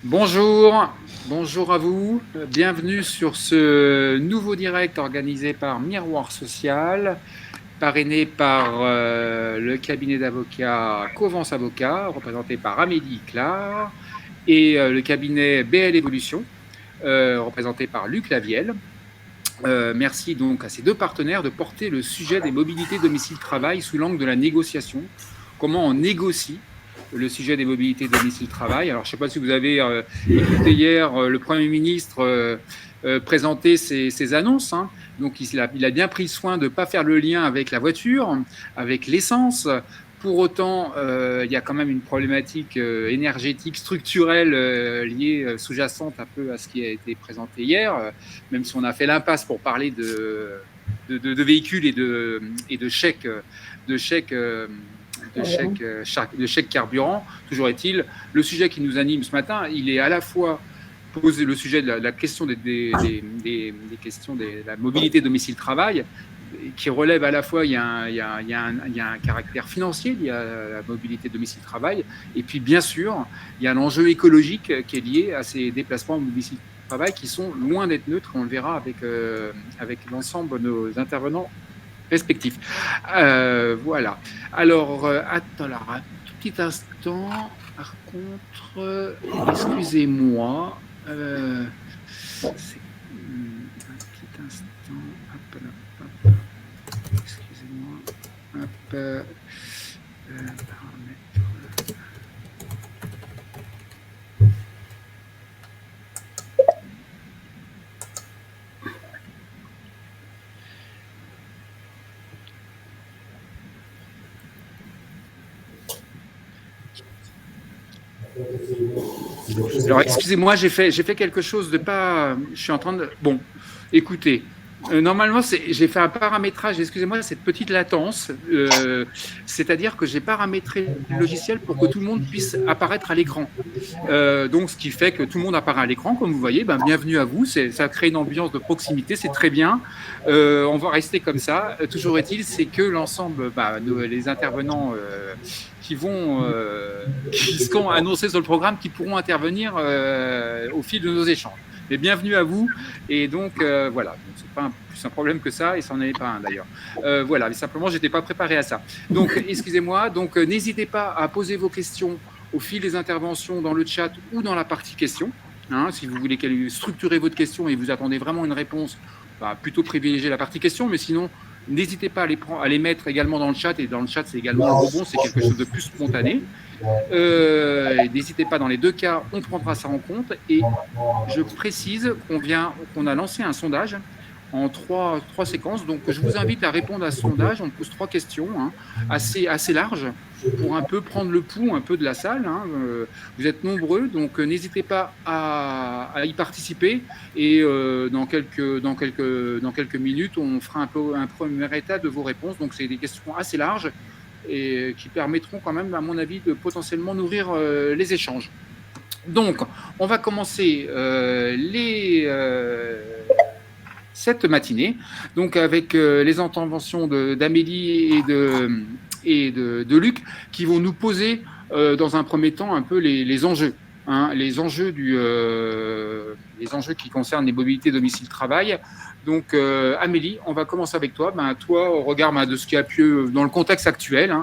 Bonjour, bonjour à vous. Bienvenue sur ce nouveau direct organisé par Miroir Social, parrainé par le cabinet d'avocats Covence Avocats, représenté par Amélie Clare, et le cabinet BL Evolution, représenté par Luc Lavielle. Merci donc à ces deux partenaires de porter le sujet des mobilités domicile-travail sous l'angle de la négociation. Comment on négocie le sujet des mobilités domicile-travail. Alors, je ne sais pas si vous avez écouté hier le Premier ministre présenter ses annonces. Hein. Donc, il a bien pris soin de ne pas faire le lien avec la voiture, avec l'essence. Pour autant, il y a quand même une problématique énergétique structurelle liée, sous-jacente un peu à ce qui a été présenté hier, même si on a fait l'impasse pour parler de véhicules et de chèques carburant. Toujours est-il, le sujet qui nous anime ce matin, il est à la fois poser le sujet de la question des questions de la mobilité domicile-travail, qui relève à la fois, il y a un caractère financier lié à la mobilité domicile-travail, et puis bien sûr, il y a un enjeu écologique qui est lié à ces déplacements domicile-travail qui sont loin d'être neutres, on le verra avec l'ensemble de nos intervenants respectifs. Voilà. Alors, attends, là, un tout petit instant. Par contre, excusez-moi. Un petit instant. Hop, hop, hop. Excusez-moi. Hop. Paramètres. Alors, excusez-moi, j'ai fait quelque chose de pas. Je suis en train de. Bon, écoutez. Normalement, j'ai fait un paramétrage, excusez-moi, cette petite latence, c'est-à-dire que j'ai paramétré le logiciel pour que tout le monde puisse apparaître à l'écran. Donc, ce qui fait que tout le monde apparaît à l'écran, comme vous voyez, bienvenue à vous, ça crée une ambiance de proximité, c'est très bien. On va rester comme ça. Toujours est-il, c'est que l'ensemble, les intervenants qui seront annoncés sur le programme, qui pourront intervenir au fil de nos échanges. Mais bienvenue à vous. Et donc, voilà, ce n'est pas plus un problème que ça, et ça n'en est pas un d'ailleurs. Voilà, mais simplement, je n'étais pas préparé à ça. Donc, excusez-moi. Donc, n'hésitez pas à poser vos questions au fil des interventions dans le chat ou dans la partie questions. Hein, si vous voulez structurer votre question et vous attendez vraiment une réponse, plutôt privilégier la partie question, mais sinon, n'hésitez pas à les mettre également dans le chat. Et dans le chat, c'est également un rebond, c'est quelque chose de plus spontané. N'hésitez pas, dans les deux cas, on prendra ça en compte. Et je précise qu'on a lancé un sondage en trois séquences. Donc, je vous invite à répondre à ce sondage. On pose 3 questions assez larges pour un peu prendre le pouls un peu de la salle. Vous êtes nombreux, donc n'hésitez pas à y participer. Et dans quelques minutes, on fera un premier état de vos réponses. Donc, c'est des questions assez larges et qui permettront quand même, à mon avis, de potentiellement nourrir les échanges. Donc, on va commencer cette matinée, donc avec les interventions d'Amélie et de Luc, qui vont nous poser dans un premier temps un peu les enjeux. Les enjeux qui concernent les mobilités domicile-travail. Donc, Amélie, on va commencer avec toi. Toi, au regard de ce qui a pu, dans le contexte actuel,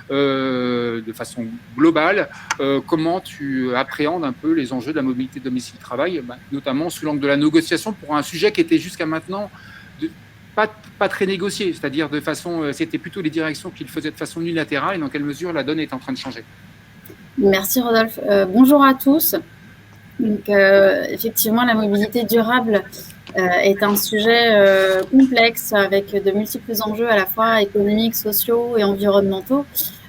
de façon globale, comment tu appréhendes un peu les enjeux de la mobilité domicile-travail, notamment sous l'angle de la négociation pour un sujet qui était jusqu'à maintenant pas très négocié, c'est-à-dire c'était plutôt les directions qui le faisaient de façon unilatérale, et dans quelle mesure la donne est en train de changer. Merci Rodolphe. Bonjour à tous. Donc, effectivement, la mobilité durable est un sujet complexe avec de multiples enjeux à la fois économiques, sociaux et environnementaux.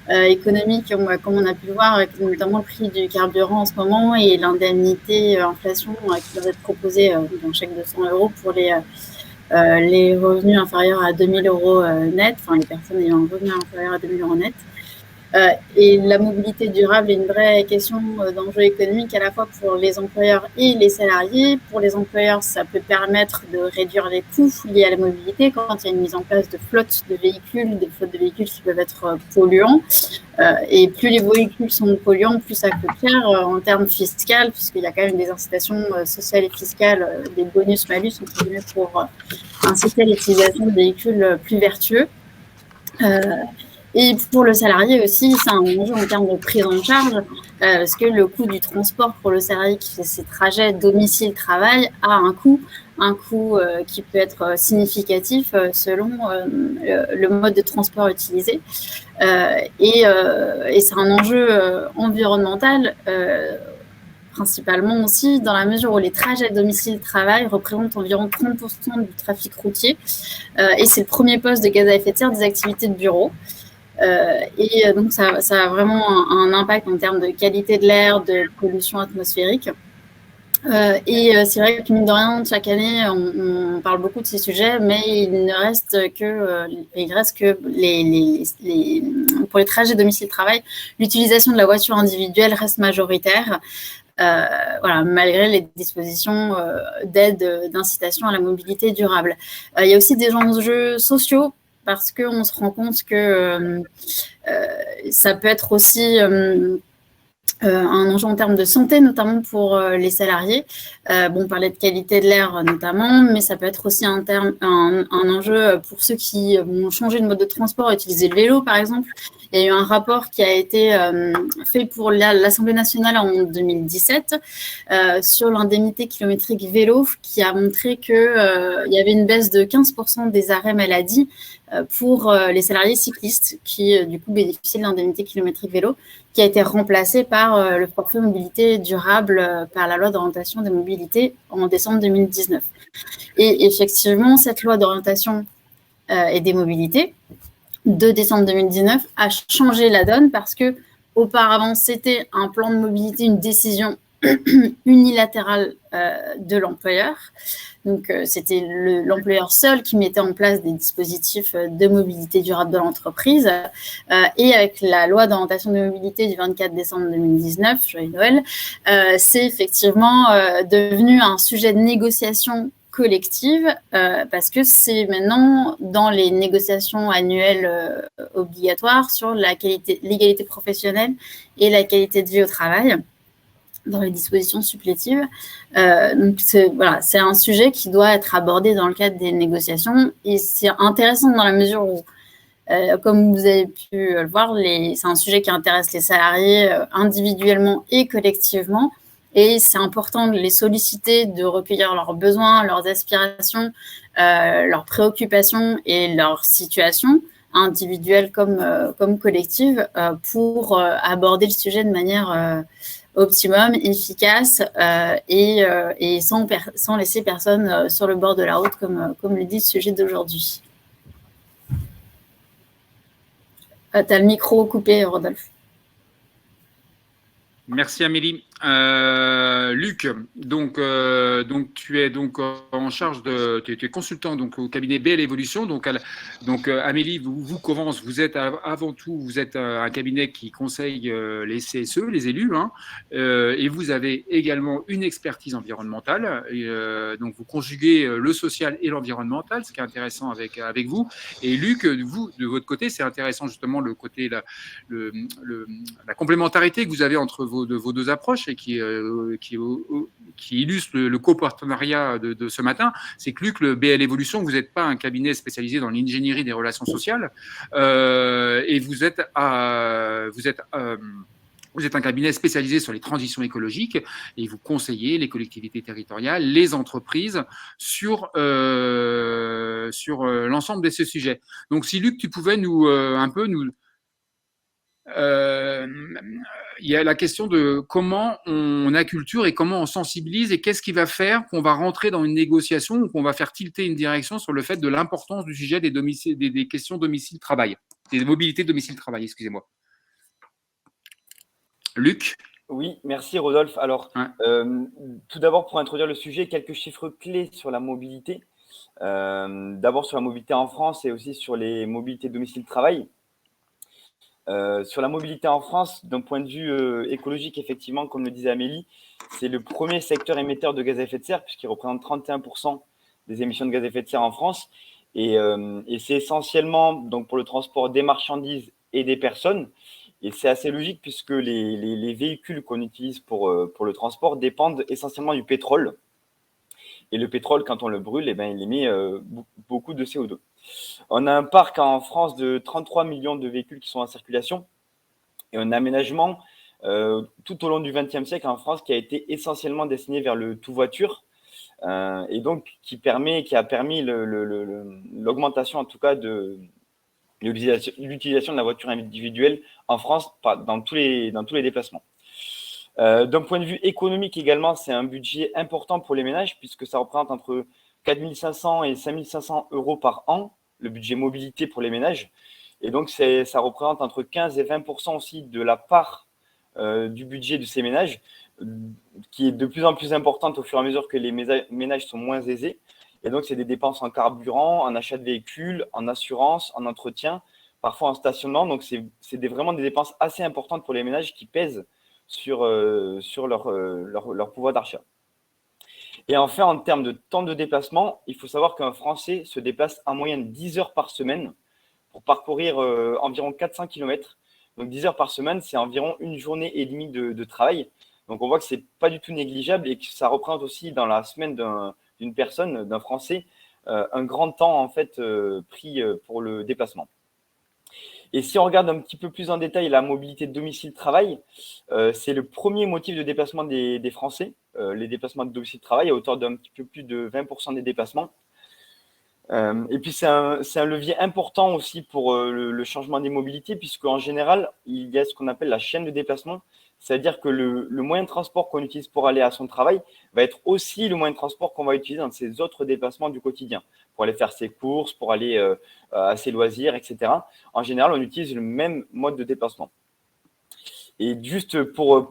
Économiques, comme on a pu le voir, avec notamment le prix du carburant en ce moment et l'indemnité inflation qui doit être proposée d'un chèque de 100 € pour les revenus inférieurs à 2 000 € net, enfin les personnes ayant un revenu inférieur à 2 000 € net. Et la mobilité durable est une vraie question d'enjeu économique à la fois pour les employeurs et les salariés. Pour les employeurs, ça peut permettre de réduire les coûts liés à la mobilité quand il y a une mise en place de flottes de véhicules, des flottes de véhicules qui peuvent être polluants. Et plus les véhicules sont polluants, plus ça coûte cher en termes fiscaux, puisqu'il y a quand même des incitations sociales et fiscales, des bonus-malus, entre guillemets, pour inciter l'utilisation de véhicules plus vertueux. Et pour le salarié aussi, c'est un enjeu en termes de prise en charge, parce que le coût du transport pour le salarié qui fait ses trajets domicile-travail a un coût qui peut être significatif selon le mode de transport utilisé. Et c'est un enjeu environnemental principalement aussi, dans la mesure où les trajets domicile-travail représentent environ 30% du trafic routier. Et c'est le premier poste de gaz à effet de serre des activités de bureau. Et donc, ça a vraiment un impact en termes de qualité de l'air, de pollution atmosphérique. Et c'est vrai que, mine de rien, chaque année, on parle beaucoup de ces sujets, mais il reste que pour les trajets domicile-travail, l'utilisation de la voiture individuelle reste majoritaire. Voilà, malgré les dispositions d'aide, d'incitation à la mobilité durable. Il y a aussi des enjeux sociaux parce qu'on se rend compte que ça peut être aussi un enjeu en termes de santé, notamment pour les salariés. On parlait de qualité de l'air notamment, mais ça peut être aussi un enjeu pour ceux qui vont changer de mode de transport, utiliser le vélo par exemple. Il y a eu un rapport qui a été fait pour l'Assemblée nationale en 2017 sur l'indemnité kilométrique vélo qui a montré qu'il y avait une baisse de 15% des arrêts maladie pour les salariés cyclistes qui du coup bénéficiaient de l'indemnité kilométrique vélo qui a été remplacé par le forfait mobilité durable par la loi d'orientation des mobilités en décembre 2019. Et effectivement, cette loi d'orientation et des mobilités de décembre 2019 a changé la donne parce que auparavant, c'était un plan de mobilité, une décision unilatérale de l'employeur. Donc, c'était l'employeur seul qui mettait en place des dispositifs de mobilité durable de l'entreprise. Et avec la loi d'orientation de mobilité du 24 décembre 2019, joyeux Noël, c'est effectivement devenu un sujet de négociation collective parce que c'est maintenant dans les négociations annuelles obligatoires sur l'égalité professionnelle et la qualité de vie au travail dans les dispositions supplétives. Donc, c'est un sujet qui doit être abordé dans le cadre des négociations et c'est intéressant dans la mesure où, comme vous avez pu le voir, c'est un sujet qui intéresse les salariés individuellement et collectivement et c'est important de les solliciter, de recueillir leurs besoins, leurs aspirations, leurs préoccupations et leurs situations individuelles comme collectives pour aborder le sujet de manière optimum, efficace et sans laisser personne sur le bord de la route, comme le dit le sujet d'aujourd'hui. Tu as le micro coupé, Rodolphe. Merci Amélie. Luc, donc tu es donc en charge tu es consultant donc au cabinet BL Evolution. Donc Amélie, vous commence, vous êtes avant tout, vous êtes un cabinet qui conseille les CSE, les élus, hein, et vous avez également une expertise environnementale. Donc vous conjuguez le social et l'environnemental, ce qui est intéressant avec vous. Et Luc, vous de votre côté, c'est intéressant justement le côté la complémentarité que vous avez entre vos deux approches et qui illustre le copartenariat de ce matin, c'est que Luc, le BL Evolution, vous n'êtes pas un cabinet spécialisé dans l'ingénierie des relations sociales et vous êtes un cabinet spécialisé sur les transitions écologiques et vous conseillez les collectivités territoriales, les entreprises sur l'ensemble de ces sujets. Donc, si Luc, tu pouvais il y a la question de comment on acculture et comment on sensibilise et qu'est-ce qui va faire qu'on va rentrer dans une négociation ou qu'on va faire tilter une direction sur le fait de l'importance du sujet des questions domicile-travail, des mobilités domicile-travail, excusez-moi. Luc ? Oui, merci Rodolphe. Alors, tout d'abord, pour introduire le sujet, quelques chiffres clés sur la mobilité. D'abord sur la mobilité en France et aussi sur les mobilités domicile-travail. Sur la mobilité en France, d'un point de vue écologique, effectivement, comme le disait Amélie, c'est le premier secteur émetteur de gaz à effet de serre, puisqu'il représente 31% des émissions de gaz à effet de serre en France. Et c'est essentiellement donc, pour le transport des marchandises et des personnes. Et c'est assez logique, puisque les véhicules qu'on utilise pour le transport dépendent essentiellement du pétrole. Et le pétrole, quand on le brûle, il émet beaucoup de CO2. On a un parc en France de 33 millions de véhicules qui sont en circulation et un aménagement tout au long du XXe siècle en France qui a été essentiellement destiné vers le tout-voiture et donc qui a permis l'augmentation en tout cas de l'utilisation de la voiture individuelle en France dans tous les déplacements. D'un point de vue économique également, c'est un budget important pour les ménages puisque ça représente entre 4 500 et 5 500 euros par an, le budget mobilité pour les ménages. Et donc, ça représente entre 15 et 20% aussi de la part du budget de ces ménages, qui est de plus en plus importante au fur et à mesure que les ménages sont moins aisés. Et donc, c'est des dépenses en carburant, en achat de véhicules, en assurance, en entretien, parfois en stationnement. Donc, c'est vraiment des dépenses assez importantes pour les ménages qui pèsent sur leur pouvoir d'achat. Et enfin, en termes de temps de déplacement, il faut savoir qu'un Français se déplace en moyenne 10 heures par semaine pour parcourir environ 400 km. Donc 10 heures par semaine, c'est environ une journée et demie de travail. Donc on voit que ce n'est pas du tout négligeable et que ça représente aussi dans la semaine d'une personne, d'un Français, un grand temps en fait pris pour le déplacement. Et si on regarde un petit peu plus en détail la mobilité domicile-travail, c'est le premier motif de déplacement des Français, les déplacements de domicile-travail à hauteur d'un petit peu plus de 20% des déplacements. Et puis c'est un levier important aussi pour le changement des mobilités, puisqu'en général, il y a ce qu'on appelle la chaîne de déplacement, c'est-à-dire que le moyen de transport qu'on utilise pour aller à son travail va être aussi le moyen de transport qu'on va utiliser dans ses autres déplacements du quotidien, pour aller faire ses courses, pour aller à ses loisirs, etc. En général, on utilise le même mode de déplacement. Et juste pour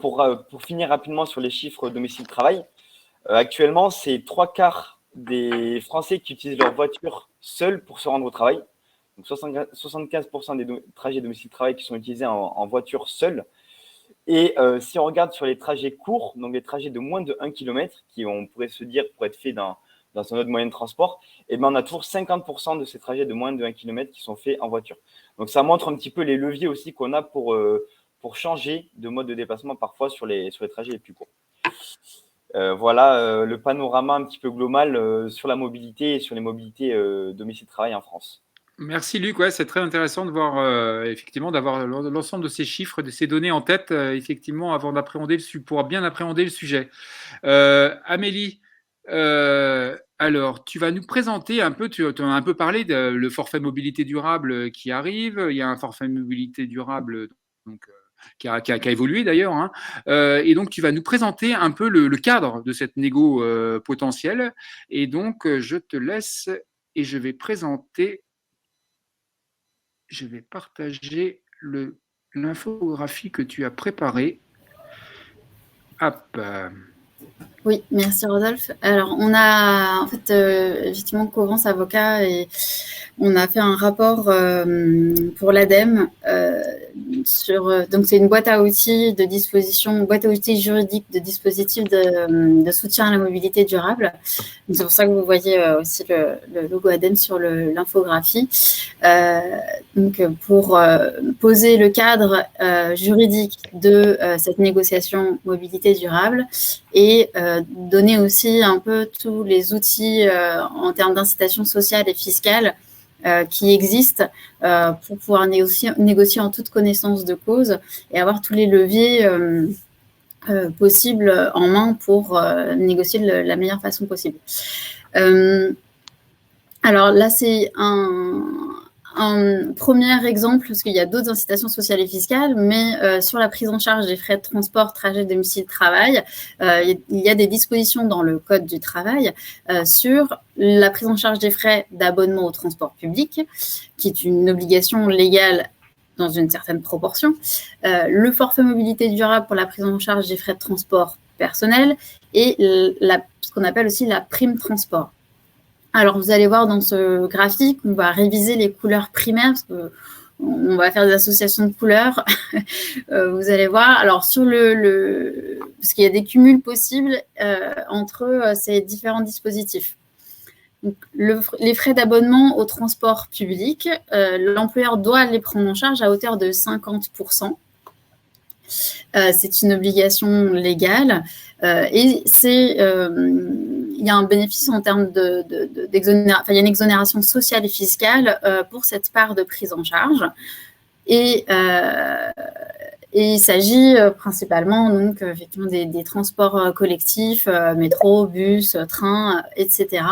finir rapidement sur les chiffres domicile-travail, actuellement, c'est 3/4 des Français qui utilisent leur voiture seuls pour se rendre au travail. Donc 75% des trajets domicile-travail qui sont utilisés en voiture seule. Et si on regarde sur les trajets courts, donc les trajets de moins de 1 km, qui on pourrait se dire pour être faits dans un autre moyen de transport, et on a toujours 50% de ces trajets de moins de 1 km qui sont faits en voiture. Donc ça montre un petit peu les leviers aussi qu'on a pour changer de mode de déplacement parfois sur les trajets les plus courts. Voilà le panorama un petit peu global sur la mobilité et sur les mobilités domicile-travail en France. Merci Luc, ouais, c'est très intéressant de voir effectivement d'avoir l'ensemble de ces chiffres, de ces données en tête, effectivement, avant pour bien appréhender le sujet. Amélie, alors tu vas nous présenter un peu, tu en as un peu parlé de le forfait mobilité durable qui arrive. Il y a un forfait mobilité durable donc qui a évolué d'ailleurs, hein. Et donc tu vas nous présenter un peu le cadre de cette négo potentielle. Et donc je te laisse et je vais partager l'infographie que tu as préparée. Hop. Oui, merci Rodolphe. Alors, on a en fait effectivement Covence Avocat et on a fait un rapport pour l'ADEME donc c'est une boîte à outils juridique de dispositifs de soutien à la mobilité durable. Donc, c'est pour ça que vous voyez aussi le logo ADEME sur l'infographie. Donc pour poser le cadre juridique de cette négociation mobilité durable et donner aussi un peu tous les outils en termes d'incitation sociale et fiscale qui existent pour pouvoir négocier en toute connaissance de cause et avoir tous les leviers possibles en main pour négocier de la meilleure façon possible. Alors là, c'est un premier exemple, parce qu'il y a d'autres incitations sociales et fiscales, mais sur la prise en charge des frais de transport, trajet, domicile, travail, il y a des dispositions dans le Code du travail sur la prise en charge des frais d'abonnement au transport public, qui est une obligation légale dans une certaine proportion, le forfait mobilité durable pour la prise en charge des frais de transport personnel et ce qu'on appelle aussi la prime transport. Alors, vous allez voir dans ce graphique, on va réviser les couleurs primaires parce on va faire des associations de couleurs, vous allez voir. Alors, sur parce qu'il y a des cumuls possibles entre ces différents dispositifs. Donc, les frais d'abonnement au transport public, l'employeur doit les prendre en charge à hauteur de 50%. C'est une obligation légale et il y a un bénéfice en termes d'exonération, il y a une exonération sociale et fiscale pour cette part de prise en charge. Et il s'agit principalement donc effectivement des transports collectifs, métro, bus, train, etc.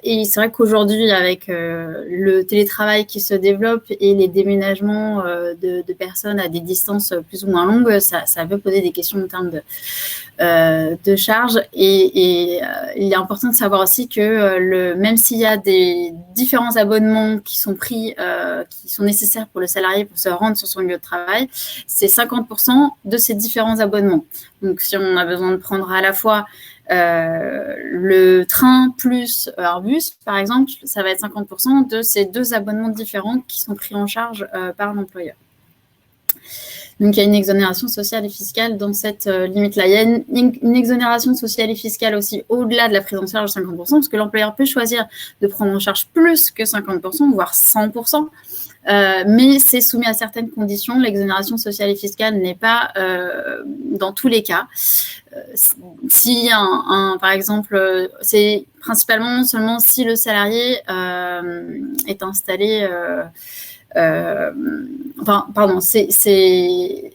Et c'est vrai qu'aujourd'hui, avec le télétravail qui se développe et les déménagements de personnes à des distances plus ou moins longues, ça peut poser des questions en termes de charges. Et il est important de savoir aussi que même s'il y a des différents abonnements qui sont pris, qui sont nécessaires pour le salarié pour se rendre sur son lieu de travail, c'est 50% de ces différents abonnements. Donc, si on a besoin de prendre à la fois le train plus un bus, par exemple, ça va être 50% de ces deux abonnements différents qui sont pris en charge par l'employeur. Donc, il y a une exonération sociale et fiscale dans cette limite-là. Il y a une exonération sociale et fiscale aussi au-delà de la prise en charge de 50%, parce que l'employeur peut choisir de prendre en charge plus que 50%, voire 100%. Mais c'est soumis à certaines conditions. L'exonération sociale et fiscale n'est pas dans tous les cas. Si par exemple, c'est principalement seulement si le salarié est installé.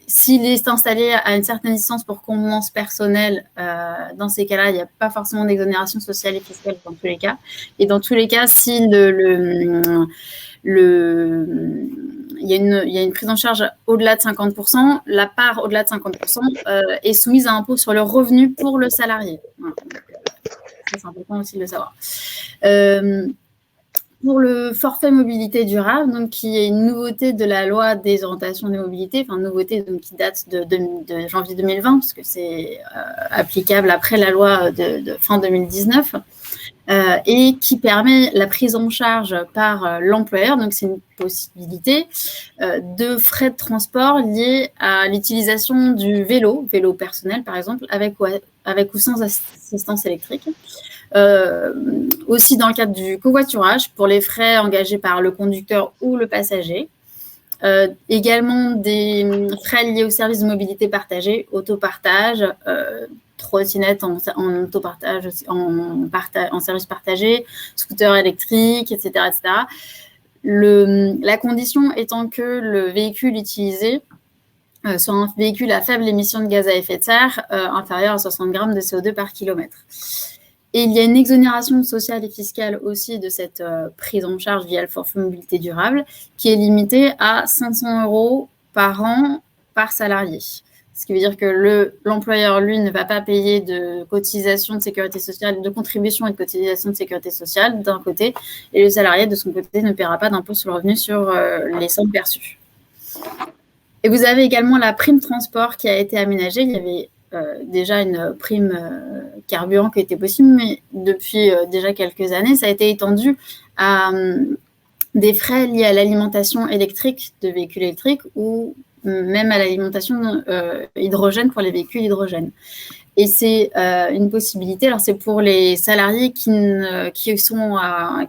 S'il est installé à une certaine distance pour convenance personnelle, dans ces cas-là, il n'y a pas forcément d'exonération sociale et fiscale dans tous les cas. Et dans tous les cas, si il y a une prise en charge au-delà de 50%, la part au-delà de 50% est soumise à impôt sur le revenu pour le salarié. Voilà. C'est important aussi de le savoir. Pour le forfait mobilité durable, donc, qui est une nouveauté de la loi des orientations des mobilités, enfin nouveauté donc, qui date de janvier 2020, parce que c'est applicable après la loi de fin 2019, et qui permet la prise en charge par l'employeur, donc c'est une possibilité de frais de transport liés à l'utilisation du vélo personnel par exemple, avec ou sans assistance électrique. Aussi dans le cadre du covoiturage pour les frais engagés par le conducteur ou le passager. Également des frais liés au service de mobilité partagée, autopartage, trottinette en autopartage, en service partagé, scooter électrique, etc. etc. La condition étant que le véhicule utilisé soit un véhicule à faible émission de gaz à effet de serre, inférieur à 60 grammes de CO2 par kilomètre. Et il y a une exonération sociale et fiscale aussi de cette prise en charge via le forfait mobilité durable qui est limitée à 500 € par an par salarié. Ce qui veut dire que l'employeur, lui, ne va pas payer de cotisation de sécurité sociale, de contribution et de cotisation de sécurité sociale d'un côté, et le salarié, de son côté, ne paiera pas d'impôt sur le revenu sur les sommes perçues. Et vous avez également la prime transport qui a été aménagée. Il y avait déjà une prime carburant qui était possible, mais depuis déjà quelques années, ça a été étendu à des frais liés à l'alimentation électrique de véhicules électriques ou même à l'alimentation hydrogène pour les véhicules hydrogène. Et c'est une possibilité. Alors, c'est pour les salariés qui sont à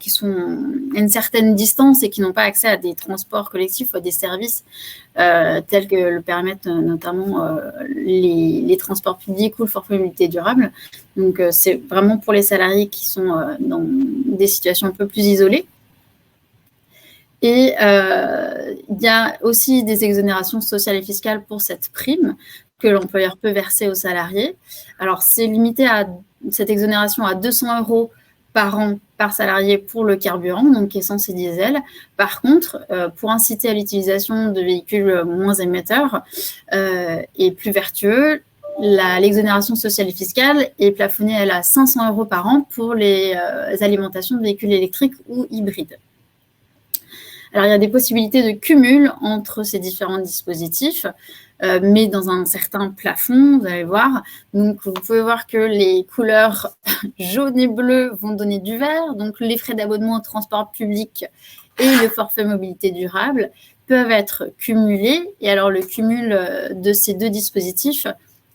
une certaine distance et qui n'ont pas accès à des transports collectifs ou à des services tels que le permettent notamment les transports publics ou le forfait mobilité durable. Donc, c'est vraiment pour les salariés qui sont dans des situations un peu plus isolées. Et il y a aussi des exonérations sociales et fiscales pour cette prime que l'employeur peut verser aux salariés. Alors, c'est limité à cette exonération à 200 € par an par salarié pour le carburant, donc essence et diesel. Par contre, pour inciter à l'utilisation de véhicules moins émetteurs et plus vertueux, l'exonération sociale et fiscale est plafonnée à 500 € par an pour les alimentations de véhicules électriques ou hybrides. Alors, il y a des possibilités de cumul entre ces différents dispositifs, mais dans un certain plafond, vous allez voir. Donc, vous pouvez voir que les couleurs jaune et bleu vont donner du vert, donc les frais d'abonnement au transport public et le forfait mobilité durable. peuvent être cumulés. Et alors, le cumul de ces deux dispositifs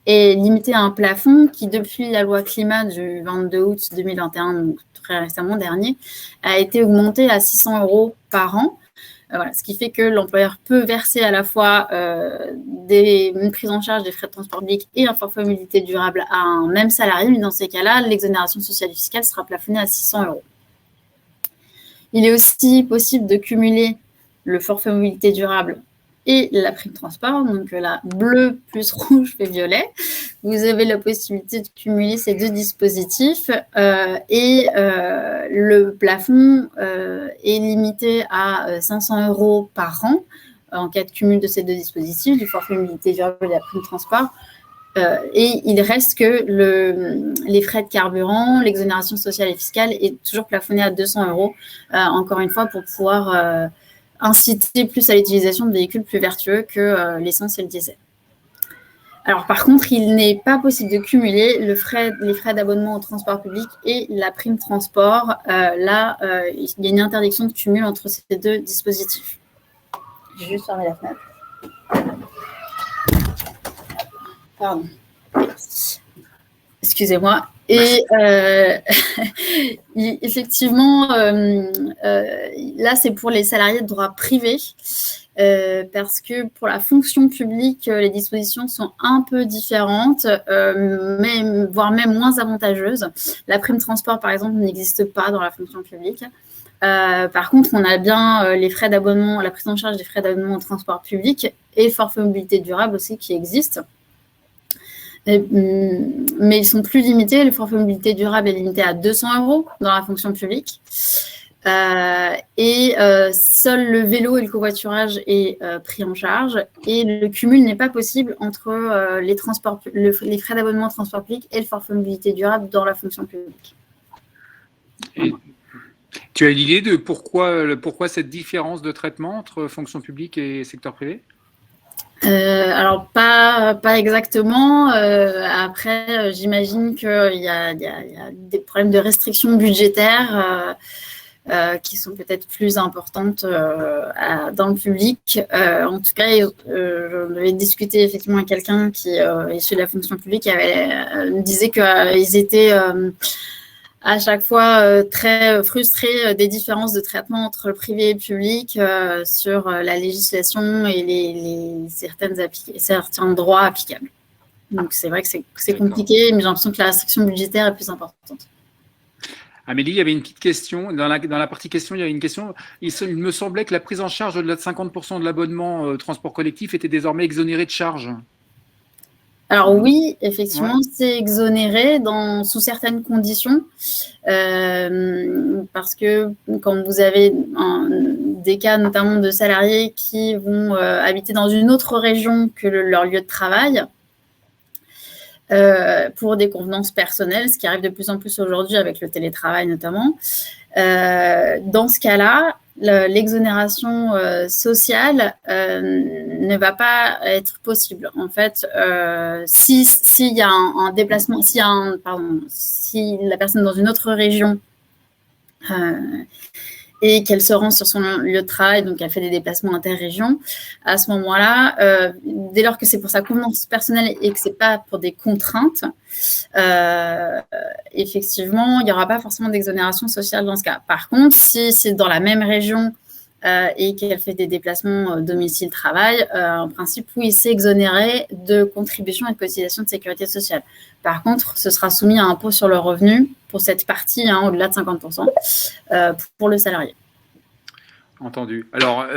est limité à un plafond qui, depuis la loi climat du 22 août 2021, donc très récemment dernier, a été augmenté à 600 € par an. Voilà, ce qui fait que l'employeur peut verser à la fois une prise en charge des frais de transport public et un forfait mobilité durable à un même salarié, mais dans ces cas-là, l'exonération sociale et fiscale sera plafonnée à 600 €. Il est aussi possible de cumuler le forfait mobilité durable et la prime transport, donc là, bleu plus rouge fait violet. Vous avez la possibilité de cumuler ces deux dispositifs le plafond est limité à 500 € par an en cas de cumul de ces deux dispositifs, du forfait mobilité durable et de la prime transport. Et il reste que les frais de carburant, l'exonération sociale et fiscale est toujours plafonnée à 200 €, encore une fois, pour pouvoir inciter plus à l'utilisation de véhicules plus vertueux que l'essence et le diesel. Alors, par contre, il n'est pas possible de cumuler les frais d'abonnement au transport public et la prime transport. Il y a une interdiction de cumul entre ces deux dispositifs. Je vais juste fermer la fenêtre. Pardon. Excusez-moi. Et effectivement, là, c'est pour les salariés de droit privé, parce que pour la fonction publique, les dispositions sont un peu différentes, voire même moins avantageuses. La prime transport, par exemple, n'existe pas dans la fonction publique. Par contre, on a bien les frais d'abonnement, la prise en charge des frais d'abonnement au transport public et le forfait mobilité durable aussi qui existent. Mais ils sont plus limités. Le forfait mobilité durable est limité à 200 € dans la fonction publique. Seul le vélo et le covoiturage est pris en charge. Et le cumul n'est pas possible entre les frais d'abonnement au transport public et le forfait mobilité durable dans la fonction publique. Et tu as une idée de pourquoi cette différence de traitement entre fonction publique et secteur privé ? Alors, pas exactement. Après, j'imagine qu'il y a des problèmes de restrictions budgétaires qui sont peut-être plus importantes dans le public. En tout cas, j'en avais discuté effectivement avec quelqu'un qui est issu de la fonction publique qui me disait qu'ils étaient à chaque fois très frustrés des différences de traitement entre le privé et le public sur la législation et certains droits applicables. Donc, c'est vrai que c'est compliqué, mais j'ai l'impression que la restriction budgétaire est plus importante. Amélie, il y avait une petite question. Dans la partie question, il y avait une question. Il me semblait que la prise en charge au-delà de 50% de l'abonnement transport collectif était désormais exonérée de charges. Alors oui, effectivement, ouais. C'est exonéré sous certaines conditions, parce que quand vous avez des cas notamment de salariés qui vont habiter dans une autre région que leur lieu de travail, pour des convenances personnelles, ce qui arrive de plus en plus aujourd'hui avec le télétravail notamment, dans ce cas-là, l'exonération sociale ne va pas être possible. En fait, s'il y a un déplacement, si la personne est dans une autre région et qu'elle se rend sur son lieu de travail, donc elle fait des déplacements interrégions, à ce moment-là, dès lors que c'est pour sa convenance personnelle et que c'est pas pour des contraintes, effectivement, il n'y aura pas forcément d'exonération sociale dans ce cas. Par contre, si c'est dans la même région et qu'elle fait des déplacements domicile-travail, en principe, oui, c'est exonéré de contributions et de cotisations de sécurité sociale. Par contre, ce sera soumis à impôt sur le revenu pour cette partie, au-delà de 50%, pour le salarié. Entendu. Alors,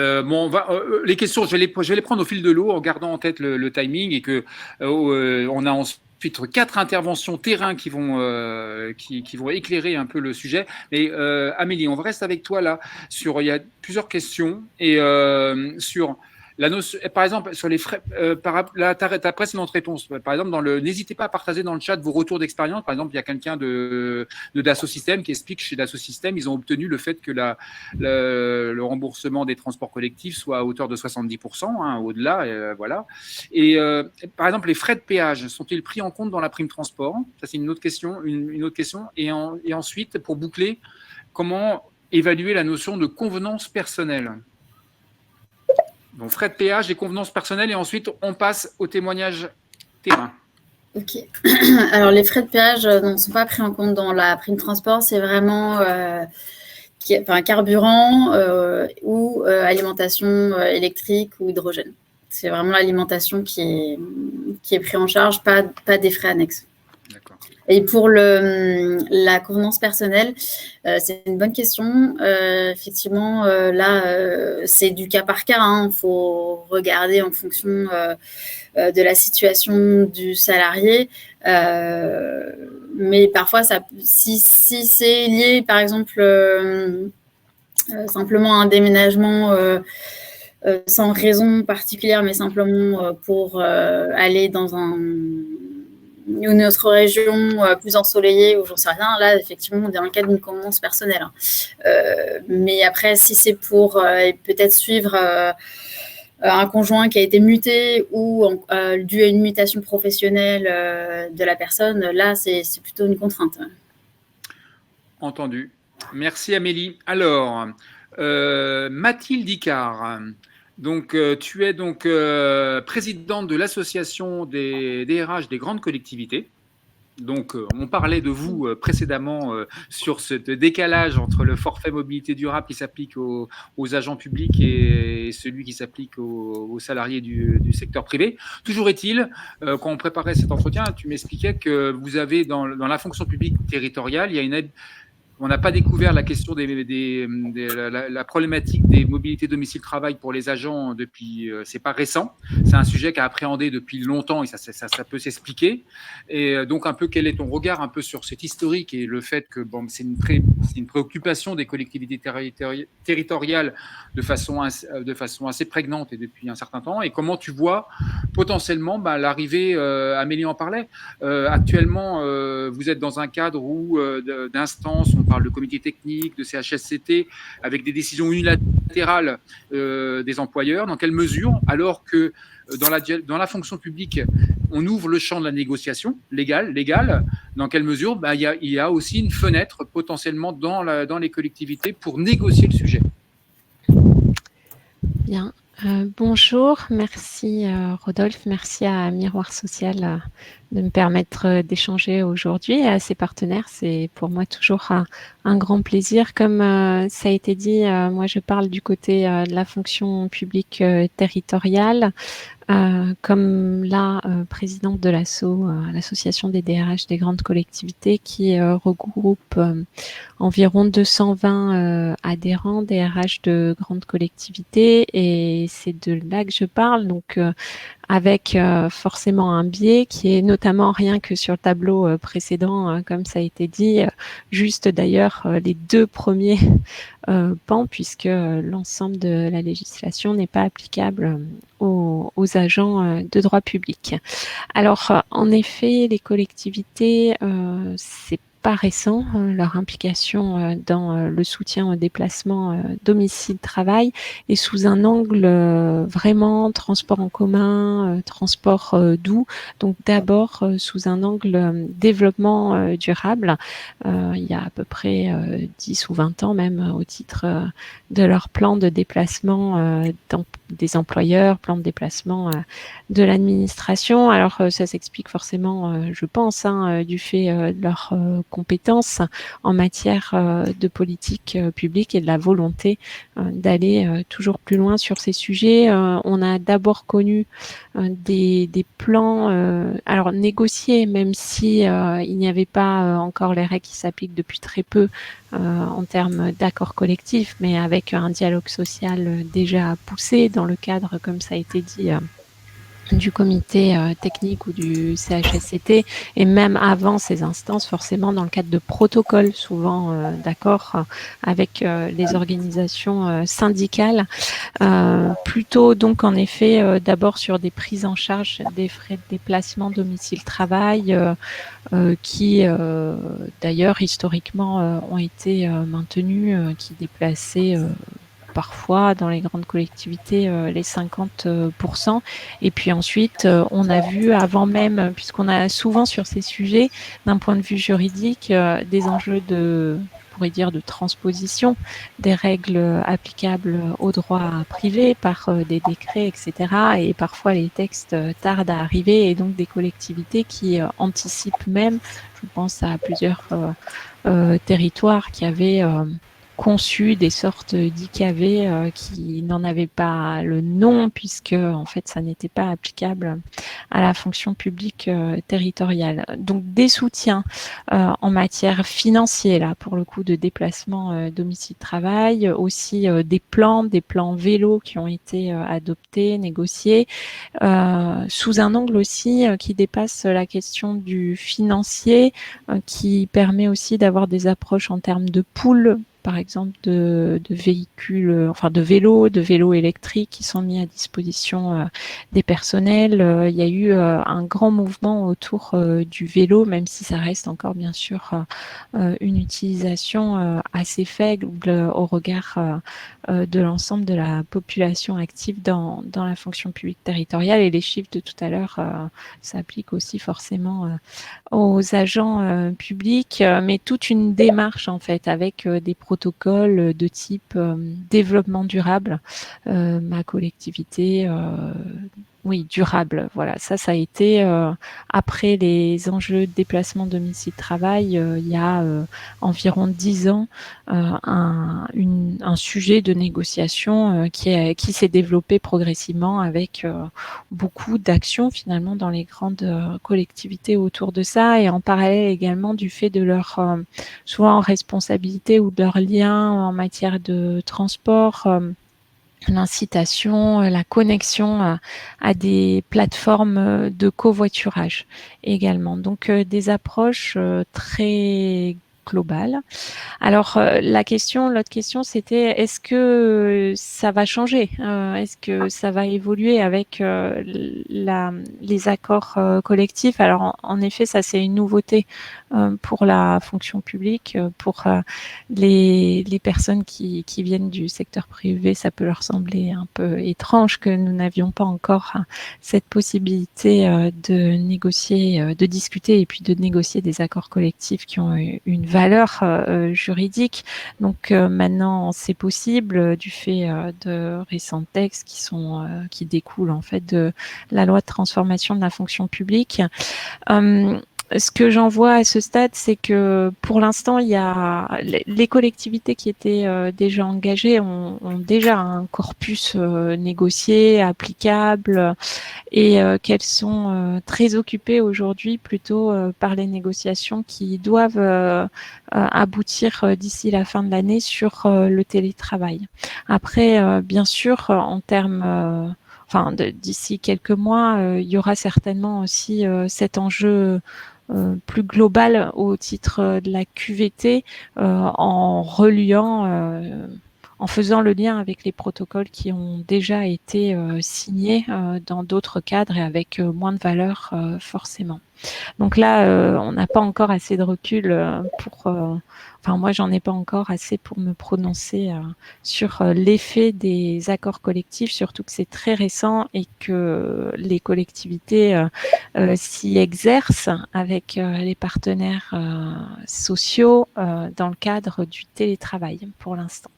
les questions, je vais les prendre au fil de l'eau en gardant en tête le timing et que on a ensuite 4 interventions terrain qui vont éclairer un peu le sujet. Mais Amélie, on reste avec toi là. Il y a plusieurs questions et sur la notion, par exemple, sur les frais, ta précédente réponse, par exemple, n'hésitez pas à partager dans le chat vos retours d'expérience. Par exemple, il y a quelqu'un de Dassault Systèmes qui explique que chez Dassault Systèmes, ils ont obtenu le fait que le remboursement des transports collectifs soit à hauteur de 70%, au-delà, voilà. Et par exemple, les frais de péage sont-ils pris en compte dans la prime transport? Ça, c'est une autre question. Et ensuite, pour boucler, comment évaluer la notion de convenance personnelle? Donc, frais de péage et convenances personnelles, et ensuite, on passe au témoignage terrain. Ok. Alors, les frais de péage ne sont pas pris en compte dans la prime transport. C'est vraiment carburant ou alimentation électrique ou hydrogène. C'est vraiment l'alimentation qui est pris en charge, pas des frais annexes. D'accord. Et pour la convenance personnelle, c'est une bonne question. Effectivement, là, c'est du cas par cas. Il faut regarder en fonction de la situation du salarié. Mais parfois, si c'est lié, par exemple, simplement à un déménagement sans raison particulière, mais simplement pour aller dans une autre région plus ensoleillée ou j'en sais rien, là, effectivement, on est dans le cadre d'une convenance personnelle. Mais après, si c'est pour peut-être suivre un conjoint qui a été muté ou dû à une mutation professionnelle de la personne, là, c'est plutôt une contrainte. Entendu. Merci Amélie. Alors, Mathilde Icard, donc, tu es donc présidente de l'association des DRH des grandes collectivités. Donc, on parlait de vous précédemment sur ce décalage entre le forfait mobilité durable qui s'applique aux agents publics et celui qui s'applique aux salariés du secteur privé. Toujours est-il, quand on préparait cet entretien, tu m'expliquais que vous avez dans la fonction publique territoriale, il y a une aide. On n'a pas découvert la question la problématique des mobilités domicile-travail pour les agents depuis, c'est pas récent. C'est un sujet qu'a appréhendé depuis longtemps et ça peut s'expliquer. Et donc un peu quel est ton regard un peu sur cet historique et le fait que c'est une préoccupation des collectivités territoriales de façon assez prégnante et depuis un certain temps. Et comment tu vois potentiellement l'arrivée, Amélie en parlait. Actuellement, vous êtes dans un cadre où d'instances, on parle de comité technique, de CHSCT, avec des décisions unilatérales des employeurs. Dans quelle mesure, alors que dans la fonction publique, on ouvre le champ de la négociation légale, dans quelle mesure il y a aussi une fenêtre potentiellement dans les collectivités pour négocier le sujet? Bien. Bonjour, merci Rodolphe, merci à Miroir Social de me permettre d'échanger aujourd'hui et à ses partenaires. C'est pour moi toujours un grand plaisir. Comme ça a été dit, moi je parle du côté de la fonction publique territoriale. Comme la présidente de l'association des DRH des grandes collectivités qui regroupe environ 220 adhérents DRH de grandes collectivités, et c'est de là que je parle, donc avec forcément un biais qui est notamment rien que sur le tableau précédent, comme ça a été dit, juste d'ailleurs les deux premiers pans, puisque l'ensemble de la législation n'est pas applicable aux agents de droit public. Alors, en effet, les collectivités, c'est pas récent, leur implication dans le soutien au déplacement domicile-travail et sous un angle vraiment transport en commun, transport doux, donc d'abord sous un angle développement durable. Il y a à peu près 10 ou 20 ans même au titre de leur plan de déplacement des employeurs, plan de déplacement de l'administration. Alors ça s'explique forcément, je pense, du fait de leur compétences en matière de politique publique et de la volonté d'aller toujours plus loin sur ces sujets. On a d'abord connu des plans alors négociés, même si il n'y avait pas encore les règles qui s'appliquent depuis très peu en termes d'accords collectifs, mais avec un dialogue social déjà poussé dans le cadre, comme ça a été dit, du comité technique ou du CHSCT, et même avant ces instances, forcément dans le cadre de protocoles, souvent d'accord avec les organisations syndicales, plutôt donc en effet d'abord sur des prises en charge des frais de déplacement domicile-travail qui d'ailleurs historiquement ont été maintenus, qui déplaçaient parfois dans les grandes collectivités les 50%. Et puis ensuite, on a vu avant même, puisqu'on a souvent sur ces sujets, d'un point de vue juridique, des enjeux de pourrait dire, de transposition des règles applicables au droit privé par des décrets, etc. Et parfois, les textes tardent à arriver et donc des collectivités qui anticipent même, je pense à plusieurs territoires qui avaient conçu des sortes d'IKV qui n'en avaient pas le nom puisque en fait ça n'était pas applicable à la fonction publique territoriale. Donc des soutiens en matière financière là pour le coup de déplacement domicile-travail, aussi des plans vélos qui ont été adoptés, négociés, sous un angle aussi qui dépasse la question du financier, qui permet aussi d'avoir des approches en termes de pools, par exemple de véhicules, enfin de vélos électriques qui sont mis à disposition des personnels. Il y a eu un grand mouvement autour du vélo, même si ça reste encore bien sûr une utilisation assez faible au regard de l'ensemble de la population active dans la fonction publique territoriale. Et les chiffres de tout à l'heure s'appliquent aussi forcément aux agents publics, mais toute une démarche en fait avec des protocoles de type développement durable, ma collectivité. Oui, durable. Voilà, ça a été après les enjeux de déplacement domicile-travail, il y a environ 10 ans, un sujet de négociation qui s'est développé progressivement avec beaucoup d'actions finalement dans les grandes collectivités autour de ça, et en parallèle également du fait de leur souvent responsabilité ou de leur lien en matière de transport. L'incitation, la connexion à des plateformes de covoiturage également. Donc des approches très globales. Alors l'autre question, c'était est-ce que ça va changer, est-ce que ça va évoluer avec les accords collectifs? Alors en effet, ça c'est une nouveauté pour la fonction publique, pour les personnes qui viennent du secteur privé, ça peut leur sembler un peu étrange que nous n'avions pas encore cette possibilité de négocier, de discuter et puis de négocier des accords collectifs qui ont une valeur juridique. Donc maintenant c'est possible du fait de récents textes qui découlent en fait de la loi de transformation de la fonction publique. Ce que j'en vois à ce stade, c'est que pour l'instant, il y a les collectivités qui étaient déjà engagées ont déjà un corpus négocié, applicable, et qu'elles sont très occupées aujourd'hui plutôt par les négociations qui doivent aboutir d'ici la fin de l'année sur le télétravail. Après, bien sûr, en termes d'ici quelques mois, il y aura certainement aussi cet enjeu plus global au titre de la QVT, en reliant, en faisant le lien avec les protocoles qui ont déjà été signés dans d'autres cadres et avec moins de valeur forcément. Donc là, on n'a pas encore assez de recul moi, j'en ai pas encore assez pour me prononcer sur l'effet des accords collectifs, surtout que c'est très récent et que les collectivités s'y exercent avec les partenaires sociaux dans le cadre du télétravail pour l'instant.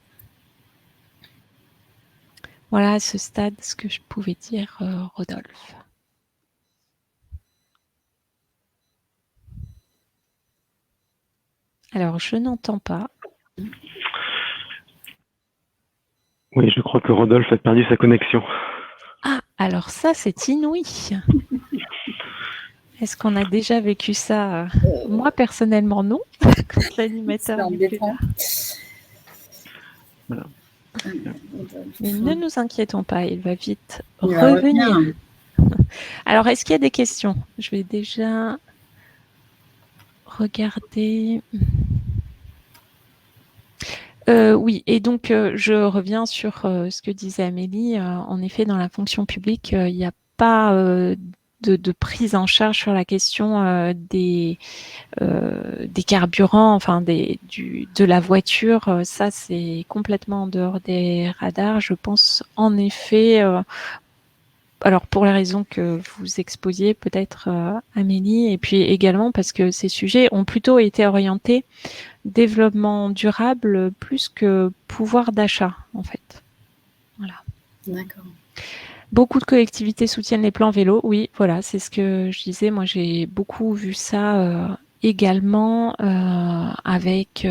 Voilà à ce stade ce que je pouvais dire, Rodolphe. Alors, je n'entends pas. Oui, je crois que Rodolphe a perdu sa connexion. Ah, alors ça, c'est inouï. Est-ce qu'on a déjà vécu ça? Moi, personnellement, non. Quand l'animateur n'est plus là. Voilà. Mais ne nous inquiétons pas, il va vite revenir. Alors, est-ce qu'il y a des questions? Je vais déjà regarder. Oui, et donc je reviens sur ce que disait Amélie. En effet, dans la fonction publique, il n'y a pas de prise en charge sur la question des carburants, de la voiture. Ça, c'est complètement en dehors des radars. Je pense en effet, alors pour les raisons que vous exposiez peut-être Amélie, et puis également parce que ces sujets ont plutôt été orientés développement durable plus que pouvoir d'achat, en fait. Voilà. D'accord. Beaucoup de collectivités soutiennent les plans vélo. Oui, voilà, c'est ce que je disais. Moi, j'ai beaucoup vu ça également avec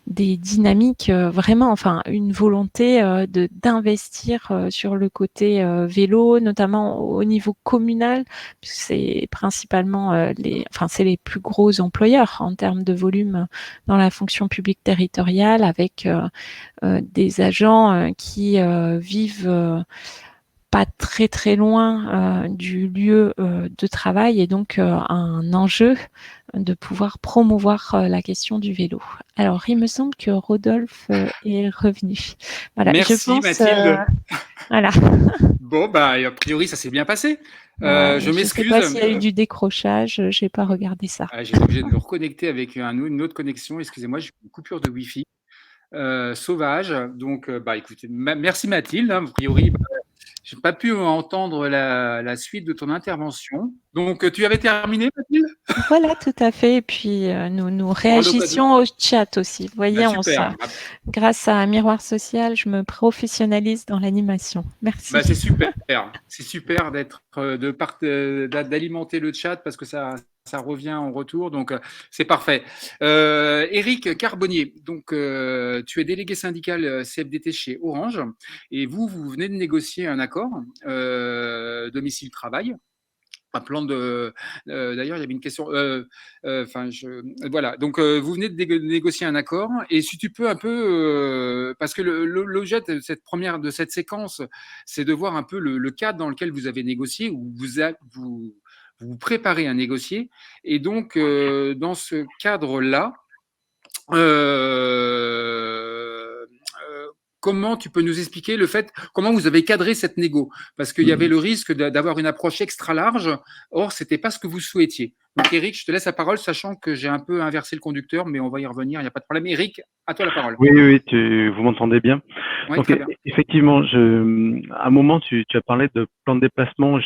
des dynamiques vraiment, enfin, une volonté d'investir sur le côté vélo, notamment au niveau communal, puisque c'est principalement c'est les plus gros employeurs en termes de volume dans la fonction publique territoriale, avec des agents qui vivent pas très très loin du lieu de travail, et donc un enjeu de pouvoir promouvoir la question du vélo. Alors, il me semble que Rodolphe est revenu. Voilà, je Merci pense. Mathilde. Voilà. Bon, bah, a priori, ça s'est bien passé. Ouais, Je je sais m'excuse. pas s'il y a eu du décrochage, j'ai pas regardé ça. J'étais obligé de me reconnecter avec une autre connexion. Excusez-moi, j'ai une coupure de Wi-Fi sauvage. Donc, écoutez, merci Mathilde. A priori, je n'ai pas pu entendre la suite de ton intervention. Donc, tu avais terminé, Mathilde? Voilà, tout à fait. Et puis, nous On aura l'occasion. réagissions au chat aussi. Vous voyez, Super. grâce à Miroir Social, je me professionnalise dans l'animation. Merci. C'est super. C'est super d'alimenter le chat parce que ça revient en retour. Donc, c'est parfait. Éric Carbonnier, donc, tu es délégué syndical CFDT chez Orange et vous venez de négocier un accord domicile-travail. Un plan de. D'ailleurs, il y avait une question. Voilà. Donc, vous venez de négocier un accord. Et si tu peux un peu, parce que l'objet de cette séquence, c'est de voir un peu le cadre dans lequel vous avez négocié, où vous préparez à négocier. Et donc, dans ce cadre-là, comment tu peux nous expliquer comment vous avez cadré cette négo? Parce qu'il y avait le risque d'avoir une approche extra large. Or, c'était pas ce que vous souhaitiez. Donc, Eric, je te laisse la parole, sachant que j'ai un peu inversé le conducteur, mais on va y revenir, il n'y a pas de problème. Eric, à toi la parole. Oui, vous m'entendez bien. Oui, Donc, très bien. effectivement, à un moment, tu as parlé de plan de déplacement,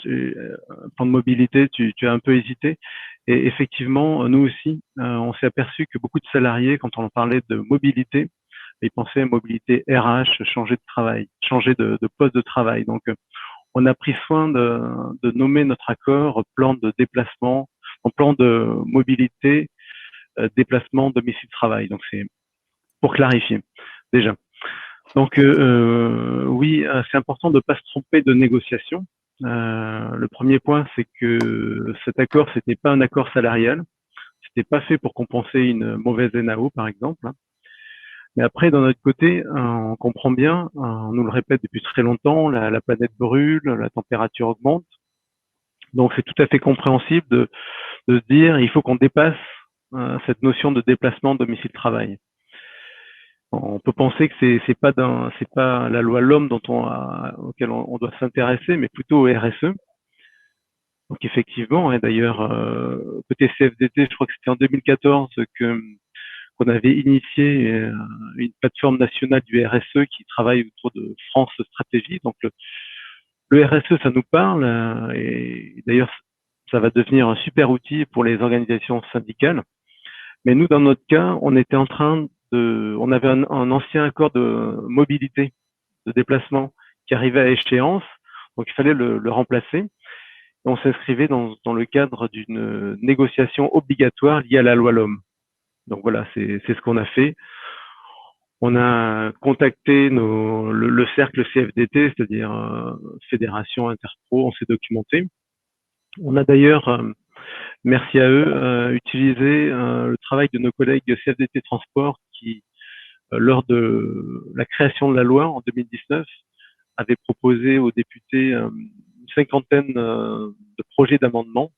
plan de mobilité, tu as un peu hésité. Et effectivement, nous aussi, on s'est aperçu que beaucoup de salariés, quand on parlait de mobilité, ils pensaient à mobilité RH, changer de travail, changer de poste de travail. Donc, on a pris soin de nommer notre accord plan de déplacement, en plan de mobilité, déplacement, domicile travail. Donc, c'est pour clarifier déjà. Donc, oui, c'est important de ne pas se tromper de négociation. Le premier point, c'est que cet accord, c'était pas un accord salarial. C'était pas fait pour compenser une mauvaise NAO, par exemple. Mais après, d'un autre côté, on comprend bien, on nous le répète depuis très longtemps, la planète brûle, la température augmente. Donc, c'est tout à fait compréhensible de se dire, il faut qu'on dépasse cette notion de déplacement domicile-travail. On peut penser que c'est pas la loi l'homme auquel on doit s'intéresser, mais plutôt au RSE. Donc effectivement, et d'ailleurs côté CFDT, je crois que c'était en 2014 qu'on avait initié une plateforme nationale du RSE qui travaille autour de France Stratégie. Donc le RSE, ça nous parle, et d'ailleurs ça va devenir un super outil pour les organisations syndicales. Mais nous, dans notre cas, on était en train on avait un ancien accord de mobilité, de déplacement qui arrivait à échéance, donc il fallait le remplacer. Et on s'inscrivait dans le cadre d'une négociation obligatoire liée à la loi l'homme. Donc voilà, c'est ce qu'on a fait. On a contacté le cercle CFDT, c'est-à-dire Fédération Interpro, on s'est documenté. On a d'ailleurs merci à eux, utiliser le travail de nos collègues CFDT Transport qui, lors de la création de la loi en 2019, avait proposé aux députés une cinquantaine de projets d'amendement.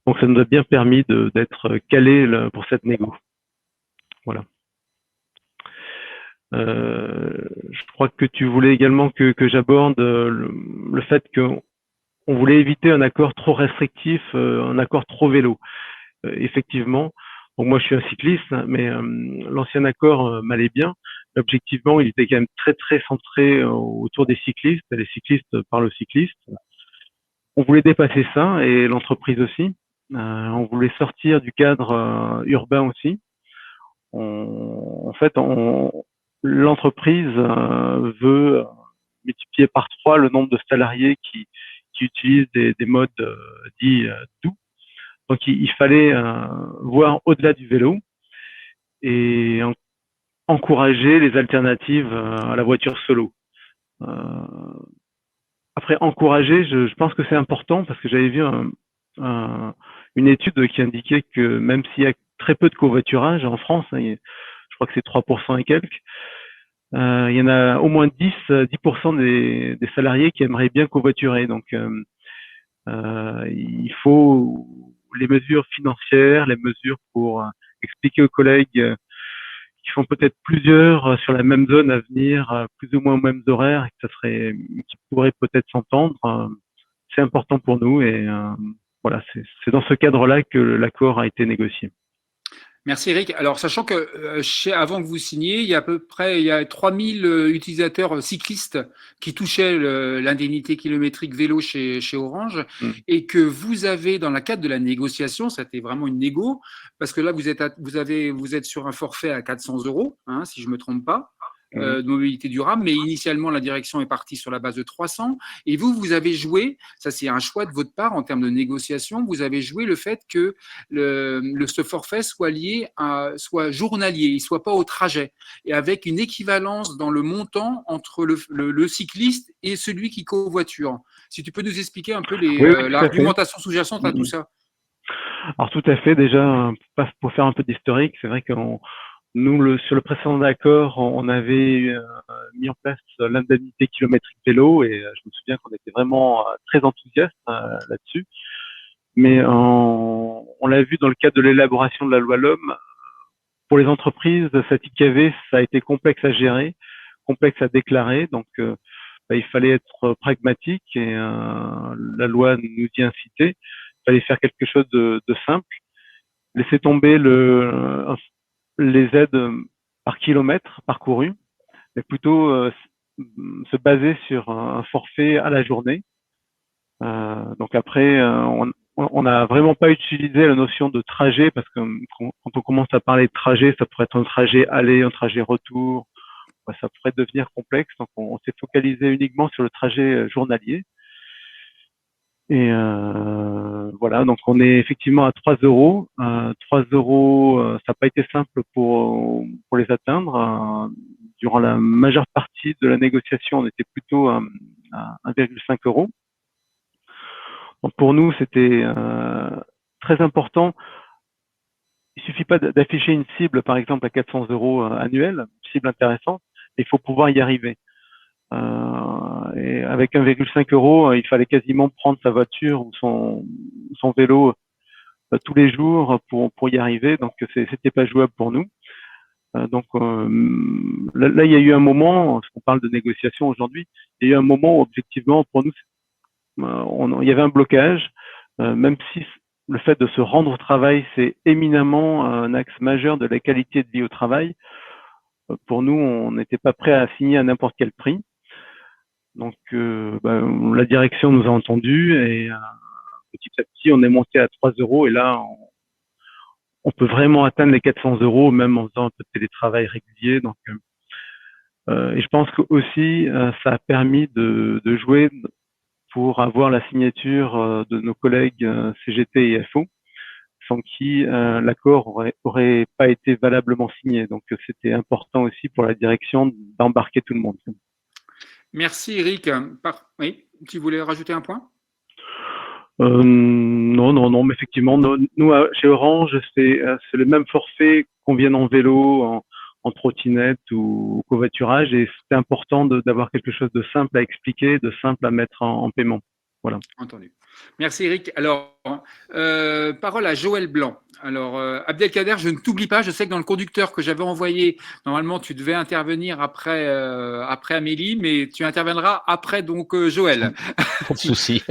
Donc ça nous a bien permis d'être calés pour cette négo. Voilà. Je crois que tu voulais également que j'aborde le fait qu'on voulait éviter un accord trop restrictif, un accord trop vélo. Effectivement, donc moi je suis un cycliste, mais l'ancien accord m'allait bien. Objectivement, il était quand même très très centré autour des cyclistes. Les cyclistes parlent aux cyclistes. On voulait dépasser ça et l'entreprise aussi. On voulait sortir du cadre urbain aussi. En fait, l'entreprise veut multiplier par 3 le nombre de salariés qui utilisent des modes dits doux. Donc, il fallait voir au-delà du vélo et encourager les alternatives à la voiture solo. Après, encourager, je pense que c'est important parce que j'avais vu une étude qui indiquait que même s'il y a très peu de covoiturage en France, hein, je crois que c'est 3% et quelques, il y en a au moins 10% des salariés qui aimeraient bien covoiturer. Donc, il faut les mesures financières, les mesures pour expliquer aux collègues qui font peut-être plusieurs sur la même zone à venir, plus ou moins aux mêmes horaires, et que qui pourraient peut-être s'entendre. C'est important pour nous et voilà, c'est dans ce cadre-là que l'accord a été négocié. Merci Eric. Alors, sachant que avant que vous signiez, il y a 3000 utilisateurs cyclistes qui touchaient l'indemnité kilométrique vélo chez Orange et que vous avez, dans le cadre de la négociation, c'était vraiment une négo, parce que là, vous êtes sur un forfait à 400 €, hein, si je ne me trompe pas. De mobilité durable, mais initialement la direction est partie sur la base de 300 et vous avez joué, ça c'est un choix de votre part en termes de négociation, vous avez joué le fait que ce forfait soit journalier, il soit pas au trajet et avec une équivalence dans le montant entre le cycliste et celui qui covoiture. Si tu peux nous expliquer un peu l'argumentation sous-jacente à tout ça. Alors tout à fait, déjà pour faire un peu d'historique, c'est vrai que nous, sur le précédent accord, on avait mis en place l'indemnité kilométrique vélo et je me souviens qu'on était vraiment très enthousiastes là-dessus. Mais on l'a vu dans le cadre de l'élaboration de la loi LOM, pour les entreprises, cet IKV, ça a été complexe à gérer, complexe à déclarer. Donc, il fallait être pragmatique et la loi nous y incitait. Il fallait faire quelque chose de simple, laisser tomber les aides par kilomètre parcouru, mais plutôt se baser sur un forfait à la journée. Donc après, on n'a vraiment pas utilisé la notion de trajet parce que quand on commence à parler de trajet, ça pourrait être un trajet aller, un trajet retour, ça pourrait devenir complexe. Donc on s'est focalisé uniquement sur le trajet journalier. Et voilà, donc on est effectivement à 3 €. 3 €, ça n'a pas été simple pour les atteindre. Durant la majeure partie de la négociation, on était plutôt à 1,5 €. Donc pour nous, c'était très important. Il suffit pas d'afficher une cible, par exemple, à 400 € annuelle, une cible intéressante, mais il faut pouvoir y arriver. Et avec 1,5 €, il fallait quasiment prendre sa voiture ou son vélo tous les jours pour y arriver. Donc, c'était pas jouable pour nous. Donc, là, il y a eu un moment, parce qu'on parle de négociation aujourd'hui, il y a eu un moment où, objectivement, pour nous, il y avait un blocage, même si le fait de se rendre au travail, c'est éminemment un axe majeur de la qualité de vie au travail. Pour nous, on n'était pas prêt à signer à n'importe quel prix. Donc, la direction nous a entendus et petit à petit, on est monté à 3 € et là, on peut vraiment atteindre les 400 € même en faisant un peu de télétravail régulier. Donc, et je pense que aussi, ça a permis de jouer pour avoir la signature de nos collègues CGT et FO, sans qui l'accord aurait pas été valablement signé. Donc, c'était important aussi pour la direction d'embarquer tout le monde. Merci Eric. Oui, tu voulais rajouter un point ? Non, mais effectivement, nous chez Orange, c'est le même forfait qu'on vienne en vélo, en trottinette ou covoiturage, et c'était important d'avoir quelque chose de simple à expliquer, de simple à mettre en paiement. Voilà. Entendu. Merci Eric. Alors, parole à Joël Blanc. Alors, Abdelkader, je ne t'oublie pas. Je sais que dans le conducteur que j'avais envoyé, normalement, tu devais intervenir après Amélie, mais tu interviendras après donc Joël. Pas de souci.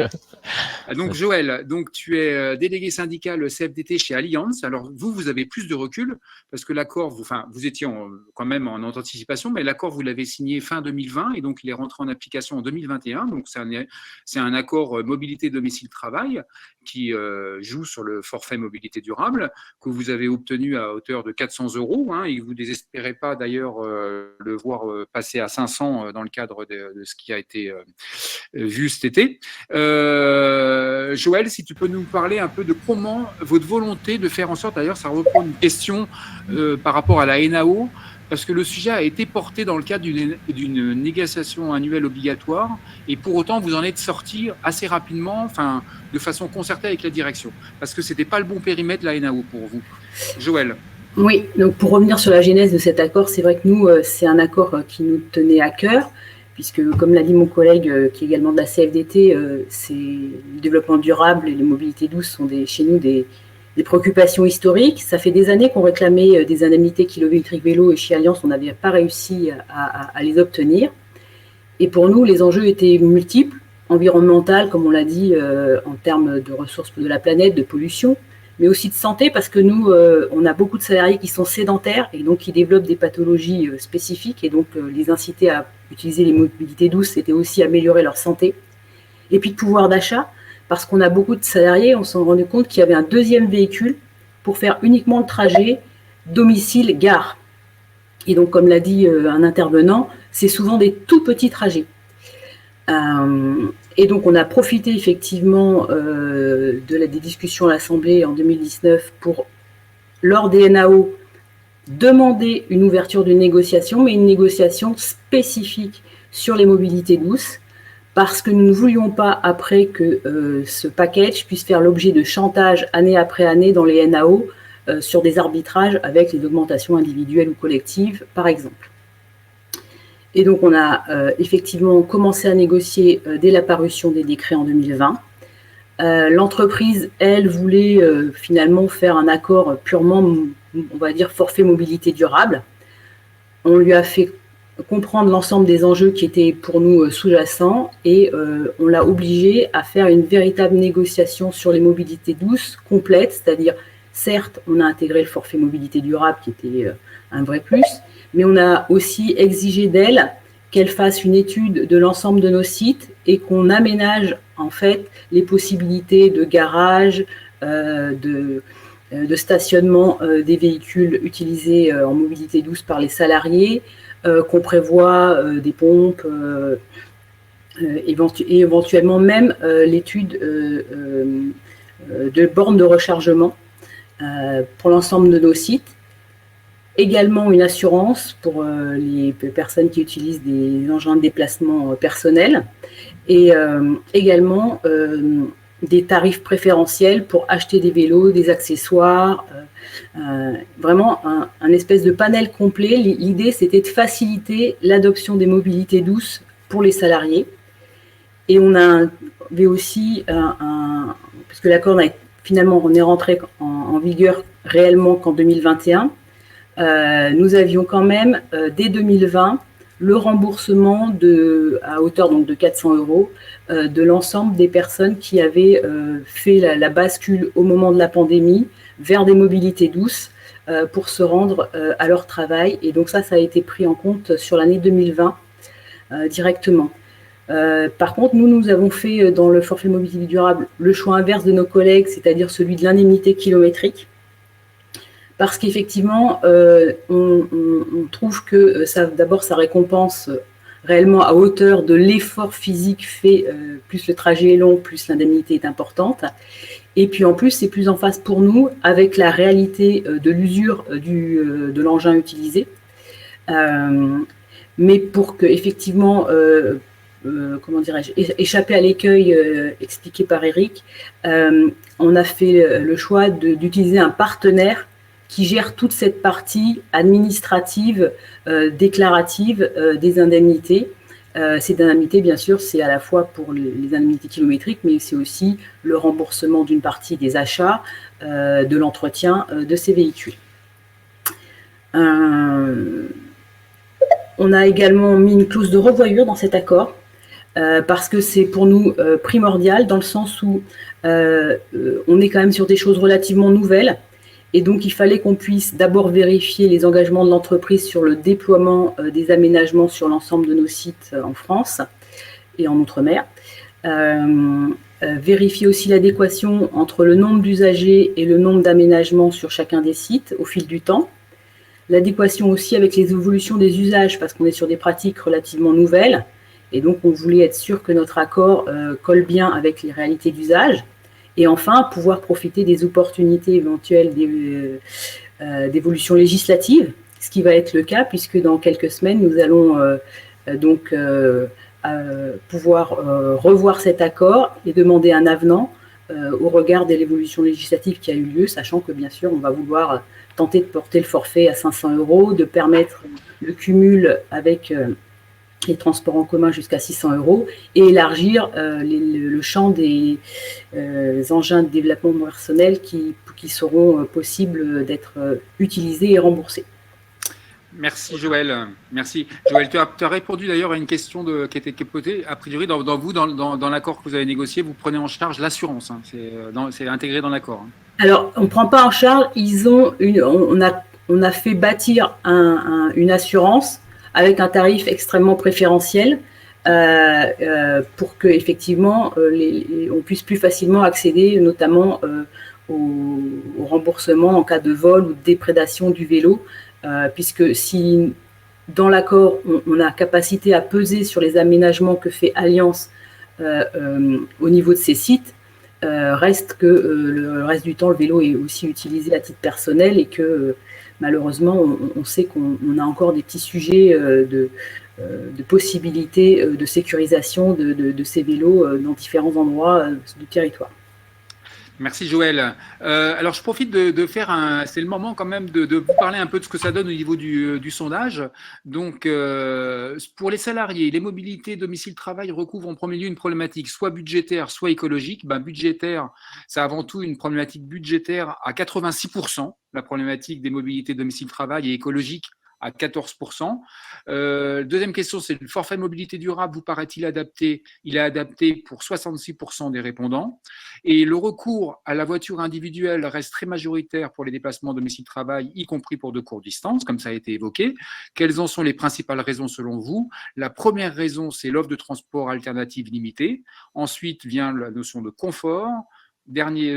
Donc Joël, donc tu es délégué syndical CFDT chez Allianz. Alors vous avez plus de recul parce que l'accord, vous étiez quand même en anticipation, mais l'accord vous l'avez signé fin 2020 et donc il est rentré en application en 2021. Donc c'est un accord mobilité domicile travail qui joue sur le forfait mobilité durable que vous avez obtenu à hauteur de 400 € et vous ne désespérez pas d'ailleurs le voir passer à 500 dans le cadre de ce qui a été vu cet été. Joël, si tu peux nous parler un peu de comment votre volonté de faire en sorte, d'ailleurs ça reprend une question par rapport à la NAO, parce que le sujet a été porté dans le cadre d'une négociation annuelle obligatoire, et pour autant vous en êtes sorti assez rapidement, de façon concertée avec la direction, parce que ce n'était pas le bon périmètre de la NAO pour vous. Joël. Oui, donc pour revenir sur la genèse de cet accord, c'est vrai que nous, c'est un accord qui nous tenait à cœur, puisque, comme l'a dit mon collègue, qui est également de la CFDT, c'est le développement durable et les mobilités douces sont chez nous des préoccupations historiques. Ça fait des années qu'on réclamait des indemnités kilométriques vélo, et chez Allianz, on n'avait pas réussi à les obtenir. Et pour nous, les enjeux étaient multiples, environnemental, comme on l'a dit, en termes de ressources de la planète, de pollution, mais aussi de santé, parce que nous, on a beaucoup de salariés qui sont sédentaires et donc qui développent des pathologies spécifiques, et donc les inciter à utiliser les mobilités douces, c'était aussi améliorer leur santé. Et puis de pouvoir d'achat, parce qu'on a beaucoup de salariés, on s'est rendu compte qu'il y avait un deuxième véhicule pour faire uniquement le trajet domicile-gare. Et donc, comme l'a dit un intervenant, c'est souvent des tout petits trajets. Et donc, on a profité effectivement des discussions à l'Assemblée en 2019 pour, lors des NAO, demander une ouverture d'une négociation, mais une négociation spécifique sur les mobilités douces, parce que nous ne voulions pas, après, que ce package puisse faire l'objet de chantage année après année dans les NAO sur des arbitrages avec les augmentations individuelles ou collectives, par exemple. Et donc, on a effectivement commencé à négocier dès la parution des décrets en 2020. L'entreprise, elle, voulait finalement faire un accord purement, on va dire, forfait mobilité durable. On lui a fait comprendre l'ensemble des enjeux qui étaient pour nous sous-jacents, et on l'a obligé à faire une véritable négociation sur les mobilités douces complètes, c'est-à-dire, certes, on a intégré le forfait mobilité durable qui était un vrai plus, mais on a aussi exigé d'elle qu'elle fasse une étude de l'ensemble de nos sites et qu'on aménage en fait les possibilités de garage, de stationnement des véhicules utilisés en mobilité douce par les salariés, qu'on prévoit des pompes et éventuellement même l'étude de bornes de rechargement pour l'ensemble de nos sites. Également une assurance pour les personnes qui utilisent des engins de déplacement personnel, et également des tarifs préférentiels pour acheter des vélos, des accessoires, vraiment un espèce de panel complet. L'idée, c'était de faciliter l'adoption des mobilités douces pour les salariés. Et on avait aussi, parce que l'accord finalement on est rentré en vigueur réellement qu'en 2021, nous avions quand même, dès 2020, le remboursement à hauteur donc, de 400 € de l'ensemble des personnes qui avaient fait la bascule au moment de la pandémie vers des mobilités douces pour se rendre à leur travail. Et donc ça a été pris en compte sur l'année 2020 directement. Par contre, nous avons fait dans le forfait mobilité durable le choix inverse de nos collègues, c'est-à-dire celui de l'indemnité kilométrique. Parce qu'effectivement, on trouve que d'abord, ça récompense réellement à hauteur de l'effort physique fait, plus le trajet est long, plus l'indemnité est importante. Et puis en plus, c'est plus en phase pour nous avec la réalité de l'usure de l'engin utilisé. Mais pour que, effectivement, comment dirais-je, échapper à l'écueil expliqué par Eric, on a fait le choix d'utiliser un partenaire qui gère toute cette partie administrative, déclarative des indemnités. Ces indemnités, bien sûr, c'est à la fois pour les indemnités kilométriques, mais c'est aussi le remboursement d'une partie des achats, de l'entretien de ces véhicules. On a également mis une clause de revoyure dans cet accord, parce que c'est pour nous primordial dans le sens où on est quand même sur des choses relativement nouvelles. Et donc, il fallait qu'on puisse d'abord vérifier les engagements de l'entreprise sur le déploiement des aménagements sur l'ensemble de nos sites en France et en Outre-mer. Vérifier aussi l'adéquation entre le nombre d'usagers et le nombre d'aménagements sur chacun des sites au fil du temps. L'adéquation aussi avec les évolutions des usages, parce qu'on est sur des pratiques relativement nouvelles. Et donc, on voulait être sûr que notre accord colle bien avec les réalités d'usage. Et enfin, pouvoir profiter des opportunités éventuelles d'évolution législative, ce qui va être le cas, puisque dans quelques semaines, nous allons donc pouvoir revoir cet accord et demander un avenant au regard de l'évolution législative qui a eu lieu, sachant que bien sûr, on va vouloir tenter de porter le forfait à 500 €, de permettre le cumul avec les transports en commun jusqu'à 600 € et élargir le champ des engins de développement personnel qui seront possibles d'être utilisés et remboursés. Merci Joël. Merci. Joël, tu as répondu d'ailleurs à une question qui était posée. A priori, dans l'accord que vous avez négocié, vous prenez en charge l'assurance. Hein. C'est intégré dans l'accord. Hein. Alors, on ne prend pas en charge. On a fait bâtir une assurance avec un tarif extrêmement préférentiel pour que effectivement on puisse plus facilement accéder notamment au remboursement en cas de vol ou de déprédation du vélo, puisque si dans l'accord on a capacité à peser sur les aménagements que fait Alliance au niveau de ces sites, reste que le reste du temps le vélo est aussi utilisé à titre personnel et que malheureusement, on sait qu'on a encore des petits sujets de possibilités de sécurisation de ces vélos dans différents endroits du territoire. Merci Joël. Alors je profite de faire c'est le moment quand même de vous parler un peu de ce que ça donne au niveau du sondage. Donc pour les salariés, les mobilités domicile-travail recouvrent en premier lieu une problématique soit budgétaire, soit écologique. Budgétaire, c'est avant tout une problématique budgétaire à 86%, la problématique des mobilités domicile-travail, et écologique à 14%. Deuxième question, c'est le forfait mobilité durable, vous paraît-il adapté? Il est adapté pour 66% des répondants. Et le recours à la voiture individuelle reste très majoritaire pour les déplacements domicile-travail, y compris pour de courtes distances, comme ça a été évoqué. Quelles en sont les principales raisons selon vous? La première raison, c'est l'offre de transport alternative limitée. Ensuite vient la notion de confort.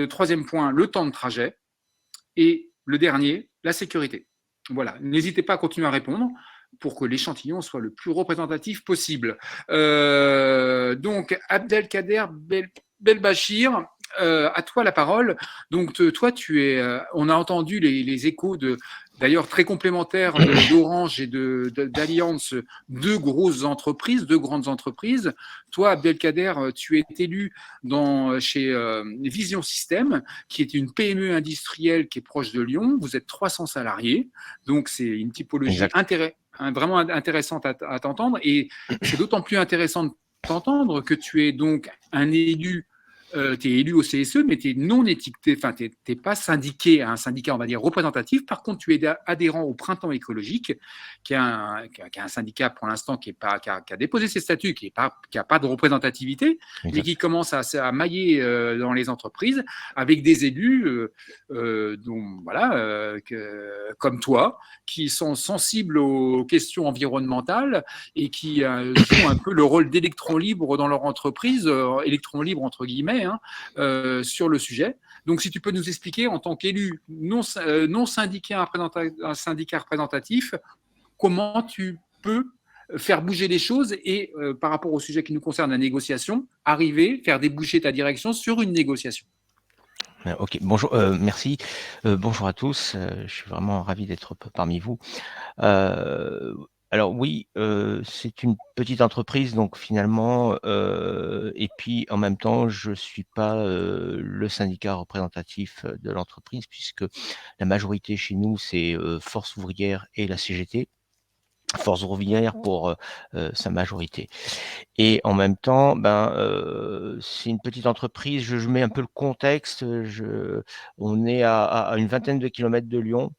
Troisième point, le temps de trajet. Et le dernier, la sécurité. Voilà, n'hésitez pas à continuer à répondre pour que l'échantillon soit le plus représentatif possible. Donc, Abdelkader Belbachir, à toi la parole. Donc, toi, on a entendu les échos d'ailleurs très complémentaires d'Orange et d'Alliance, deux grandes entreprises. Toi, Abdelkader, tu es élu chez Vision System, qui est une PME industrielle qui est proche de Lyon. Vous êtes 300 salariés, donc c'est une typologie vraiment intéressante à t'entendre. Et c'est d'autant plus intéressant de t'entendre que tu es donc un élu. Tu es élu au CSE, mais tu es non étiqueté, enfin, tu n'es pas syndiqué à un syndicat, on va dire, représentatif. Par contre, tu es adhérent au Printemps écologique, qui est un syndicat pour l'instant qui a déposé ses statuts, qui n'a pas de représentativité, mais qui commence à mailler dans les entreprises avec des élus comme toi, qui sont sensibles aux questions environnementales et qui jouent un peu le rôle d'électron libre dans leur entreprise, électron libre entre guillemets, sur le sujet. Donc, si tu peux nous expliquer, en tant qu'élu non syndiqué à un syndicat représentatif, comment tu peux faire bouger les choses et, par rapport au sujet qui nous concerne, la négociation, faire déboucher ta direction sur une négociation. Ok, bonjour, merci. Bonjour à tous. Je suis vraiment ravi d'être parmi vous. Alors oui, c'est une petite entreprise, donc finalement, et puis en même temps, je suis pas le syndicat représentatif de l'entreprise, puisque la majorité chez nous, c'est Force ouvrière et la CGT. ferroviaire pour sa majorité. Et en même temps, c'est une petite entreprise. Je mets un peu le contexte. On est à une vingtaine de kilomètres de Lyon.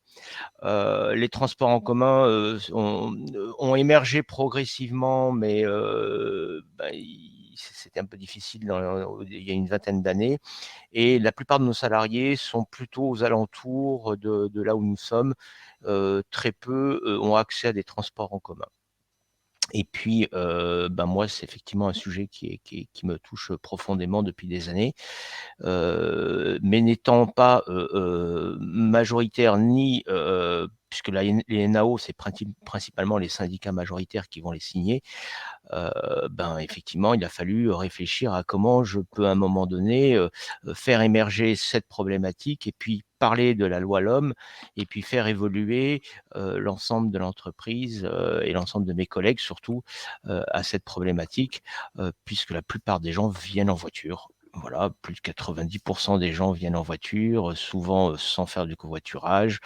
Les transports en commun ont émergé progressivement, mais c'était un peu difficile il y a une vingtaine d'années. Et la plupart de nos salariés sont plutôt aux alentours de là où nous sommes. Très peu ont accès à des transports en commun. Et puis, moi, c'est effectivement un sujet qui me touche profondément depuis des années. Mais n'étant pas majoritaire ni puisque les NAO, c'est principalement les syndicats majoritaires qui vont les signer, effectivement, il a fallu réfléchir à comment je peux à un moment donné faire émerger cette problématique et puis parler de la loi LOM et puis faire évoluer l'ensemble de l'entreprise et l'ensemble de mes collègues surtout à cette problématique puisque la plupart des gens viennent en voiture. Voilà, plus de 90% des gens viennent en voiture, souvent sans faire du covoiturage.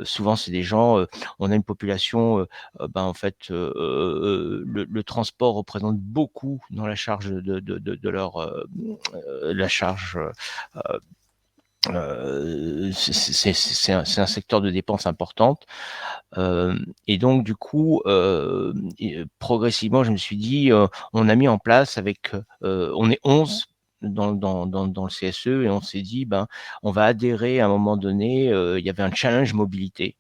Souvent, c'est des gens, on a une population, en fait, le transport représente beaucoup dans la charge de leur la charge. C'est un secteur de dépenses importante. Et donc, du coup, progressivement, je me suis dit, on a mis en place on est 11 dans le CSE et on s'est dit, on va adhérer à un moment donné, il y avait un challenge mobilité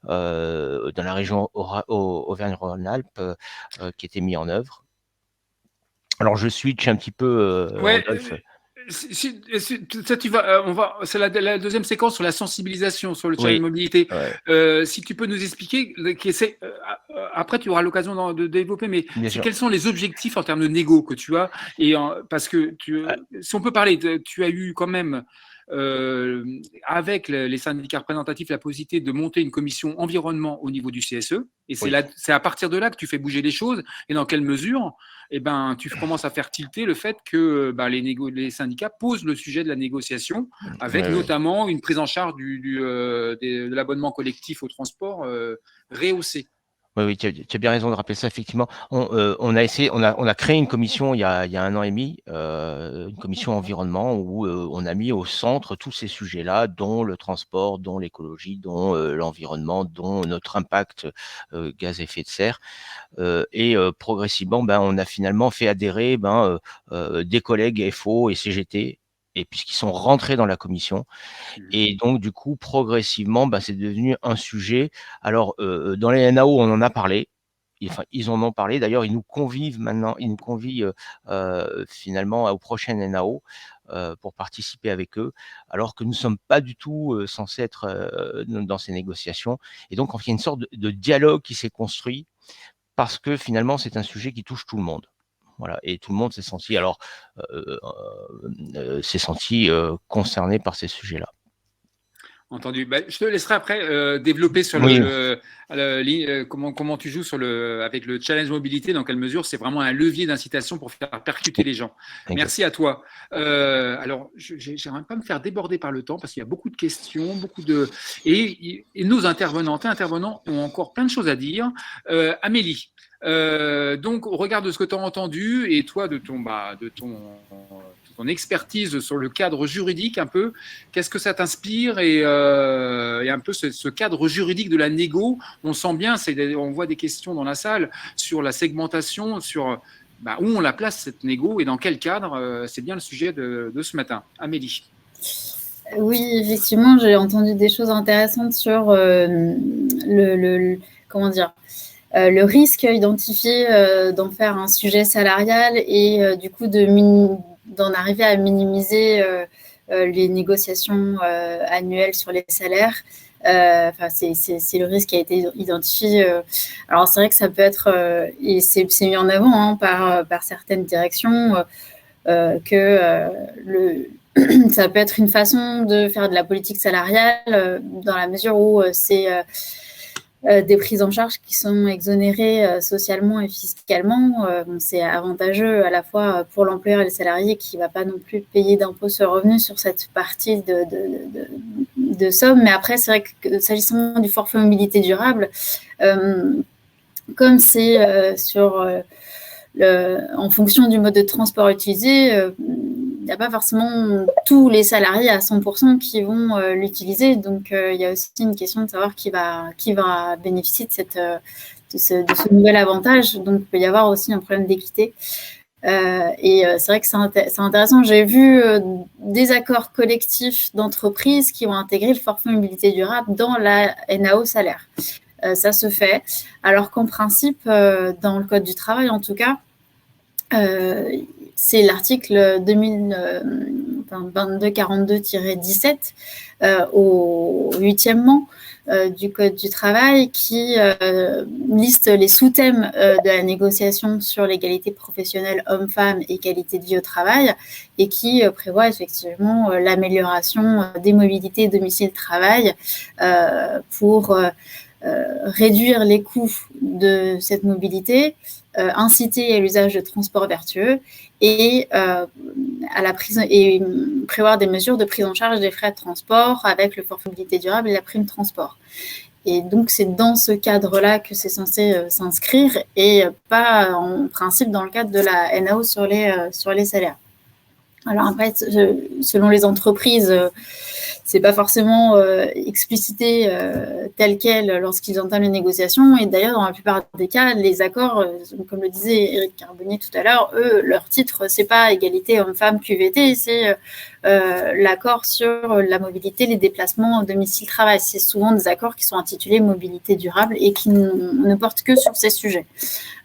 dans la région Auvergne-Rhône-Alpes qui était mis en œuvre. Alors, je switch un petit peu, Rodolphe. Ça, c'est la deuxième séquence sur la sensibilisation sur le challenge mobilité. Ouais. Si tu peux nous expliquer, après tu auras l'occasion de développer, mais quels sont les objectifs en termes de négo que tu as parce que si on peut parler, tu as eu quand même avec les syndicats représentatifs la possibilité de monter une commission environnement au niveau du CSE, et c'est à partir de là que tu fais bouger les choses, et dans quelle mesure tu commences à faire tilter le fait que les syndicats posent le sujet de la négociation, avec notamment une prise en charge de l'abonnement collectif au transport rehaussé. Oui, tu as bien raison de rappeler ça. Effectivement, on a créé une commission il y a 1 an et demi, une commission environnement où on a mis au centre tous ces sujets-là, dont le transport, dont l'écologie, dont l'environnement, dont notre impact gaz à effet de serre. Et progressivement, on a finalement fait adhérer des collègues FO et CGT. Et puisqu'ils sont rentrés dans la commission. Et donc, du coup, progressivement, c'est devenu un sujet. Alors, dans les NAO, on en a parlé. Enfin, ils en ont parlé. D'ailleurs, ils nous convient finalement aux prochaines NAO pour participer avec eux, alors que nous ne sommes pas du tout censés être dans ces négociations. Et donc, il y a une sorte de dialogue qui s'est construit parce que finalement, c'est un sujet qui touche tout le monde. Voilà, et tout le monde s'est senti concerné par ces sujets-là. Entendu. Je te laisserai après développer sur comment tu joues avec le challenge mobilité, dans quelle mesure c'est vraiment un levier d'incitation pour faire percuter les gens. Exact. Merci à toi. Alors, j'aimerais pas me faire déborder par le temps parce qu'il y a beaucoup de questions, et nos intervenants ont encore plein de choses à dire. Amélie. Donc, au regard de ce que tu as entendu et toi de ton expertise sur le cadre juridique un peu, qu'est-ce que ça t'inspire et un peu ce cadre juridique de la négo, on sent bien, on voit des questions dans la salle sur la segmentation, sur où on la place cette négo et dans quel cadre, c'est bien le sujet de ce matin. Amélie. Oui, effectivement, j'ai entendu des choses intéressantes sur le risque identifié d'en faire un sujet salarial et du coup d'en arriver à minimiser les négociations annuelles sur les salaires. C'est le risque qui a été identifié. Alors, c'est vrai que ça peut être, et c'est mis en avant par certaines directions, que ça peut être une façon de faire de la politique salariale dans la mesure où c'est des prises en charge qui sont exonérées socialement et fiscalement. C'est avantageux à la fois pour l'employeur et le salarié qui ne va pas non plus payer d'impôt sur le revenu sur cette partie de somme. Mais après, c'est vrai que s'agissant du forfait mobilité durable, comme c'est en fonction du mode de transport utilisé, il n'y a pas forcément tous les salariés à 100% qui vont l'utiliser. Donc, il y a aussi une question de savoir qui va bénéficier de ce nouvel avantage. Donc, il peut y avoir aussi un problème d'équité. C'est vrai que c'est intéressant. J'ai vu des accords collectifs d'entreprises qui ont intégré le forfait mobilité durable dans la NAO salaire. Ça se fait. Alors qu'en principe, dans le Code du travail, en tout cas, c'est l'article 2242-17 au 8e du Code du travail qui liste les sous-thèmes de la négociation sur l'égalité professionnelle hommes-femmes et qualité de vie au travail et qui prévoit effectivement l'amélioration des mobilités domicile-travail pour réduire les coûts de cette mobilité, inciter à l'usage de transports vertueux et prévoir des mesures de prise en charge des frais de transport avec le forfait mobilité durable et la prime transport. Et donc, c'est dans ce cadre-là que c'est censé s'inscrire et pas en principe dans le cadre de la NAO sur les salaires. Alors après, selon les entreprises, c'est pas forcément explicité tel quel lorsqu'ils entament les négociations. Et d'ailleurs, dans la plupart des cas, les accords, comme le disait Éric Carbonnier tout à l'heure, eux, leur titre, c'est pas égalité homme-femme QVT, c'est l'accord sur la mobilité, les déplacements domicile-travail. C'est souvent des accords qui sont intitulés mobilité durable et qui ne portent que sur ces sujets.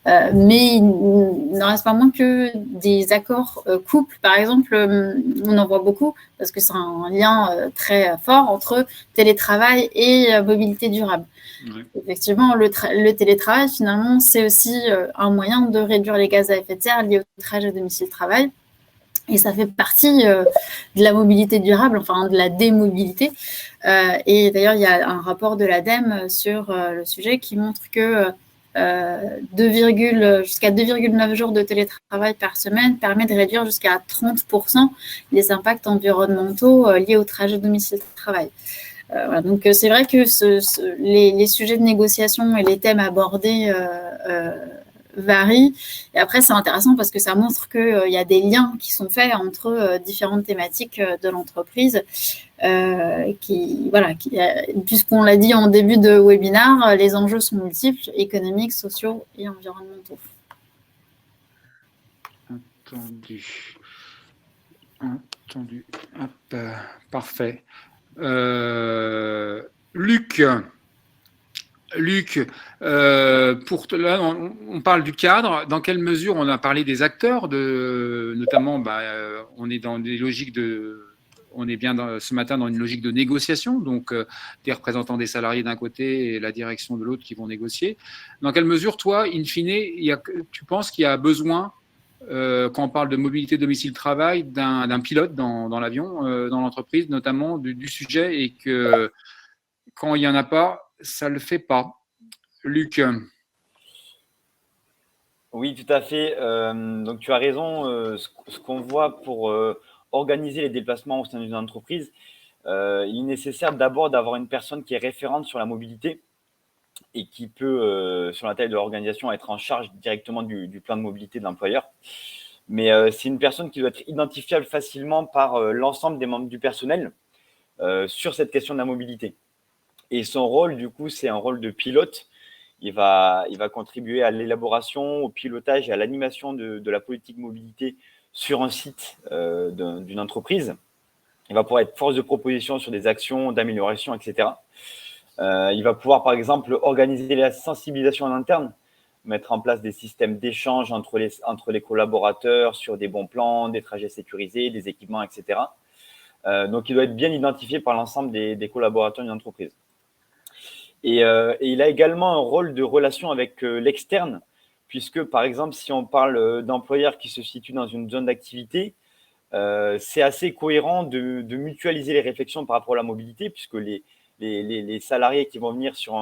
Mais il n'en reste pas moins que des accords couples, par exemple, on en voit beaucoup parce que c'est un lien très fort entre télétravail et mobilité durable. Ouais. Effectivement, le télétravail, finalement, c'est aussi un moyen de réduire les gaz à effet de serre liés au trajet domicile-travail. Et ça fait partie de la mobilité durable, enfin de la démobilité. Et d'ailleurs, il y a un rapport de l'ADEME sur le sujet qui montre que jusqu'à 2,9 jours de télétravail par semaine permet de réduire jusqu'à 30% les impacts environnementaux liés au trajet domicile-travail. Voilà, donc c'est vrai que les sujets de négociation et les thèmes abordés varient. Et après, c'est intéressant parce que ça montre qu'il y a des liens qui sont faits entre différentes thématiques de l'entreprise. Puisqu'on l'a dit en début de webinaire, les enjeux sont multiples, économiques, sociaux et environnementaux. Entendu. Hop, parfait. Luc, là, on parle du cadre. Dans quelle mesure on a parlé des acteurs, notamment, on est dans des logiques on est bien ce matin dans une logique de négociation, donc des représentants des salariés d'un côté et la direction de l'autre qui vont négocier. Dans quelle mesure, toi, in fine, tu penses qu'il y a besoin, quand on parle de mobilité domicile-travail, d'un pilote dans l'avion, dans l'entreprise, notamment du sujet, et que quand il n'y en a pas, ça ne le fait pas. Luc. Oui, tout à fait. Donc, tu as raison. Ce qu'on voit pour organiser les déplacements au sein d'une entreprise, il est nécessaire d'abord d'avoir une personne qui est référente sur la mobilité et qui peut, sur la taille de l'organisation, être en charge directement du plan de mobilité de l'employeur. Mais c'est une personne qui doit être identifiable facilement par l'ensemble des membres du personnel sur cette question de la mobilité. Et son rôle, du coup, c'est un rôle de pilote. Il va contribuer à l'élaboration, au pilotage et à l'animation de la politique mobilité sur un site d'une entreprise. Il va pouvoir être force de proposition sur des actions d'amélioration, etc. Il va pouvoir, par exemple, organiser la sensibilisation en interne, mettre en place des systèmes d'échange entre les collaborateurs sur des bons plans, des trajets sécurisés, des équipements, etc. Donc, il doit être bien identifié par l'ensemble des collaborateurs d'une entreprise. Et il a également un rôle de relation avec l'externe, puisque, par exemple, si on parle d'employeurs qui se situent dans une zone d'activité, c'est assez cohérent de mutualiser les réflexions par rapport à la mobilité, puisque les salariés qui vont venir sur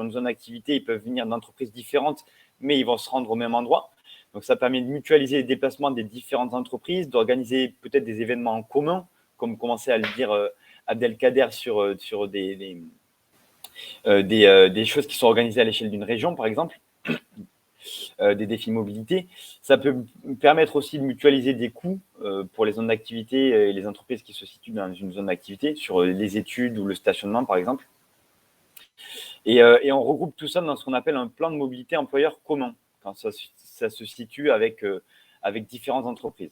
une zone d'activité, ils peuvent venir d'entreprises différentes, mais ils vont se rendre au même endroit. Donc, ça permet de mutualiser les déplacements des différentes entreprises, d'organiser peut-être des événements en commun, comme commençait à le dire Abdelkader sur des choses qui sont organisées à l'échelle d'une région, par exemple. des défis mobilité. Ça peut permettre aussi de mutualiser des coûts pour les zones d'activité et les entreprises qui se situent dans une zone d'activité, sur les études ou le stationnement, par exemple. Et on regroupe tout ça dans ce qu'on appelle un plan de mobilité employeur commun, quand ça se situe avec différentes entreprises.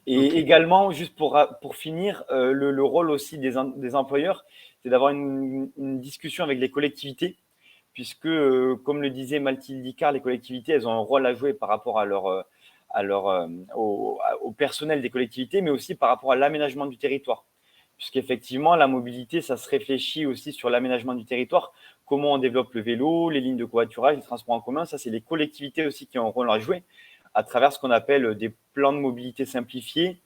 Et également, juste pour finir, le rôle aussi des employeurs, c'est d'avoir une discussion avec les collectivités, puisque, comme le disait Mathilde Icard, les collectivités, elles ont un rôle à jouer par rapport au personnel des collectivités, mais aussi par rapport à l'aménagement du territoire. Puisqu'effectivement, la mobilité, ça se réfléchit aussi sur l'aménagement du territoire, comment on développe le vélo, les lignes de covoiturage, les transports en commun. Ça, c'est les collectivités aussi qui ont un rôle à jouer à travers ce qu'on appelle des plans de mobilité simplifiés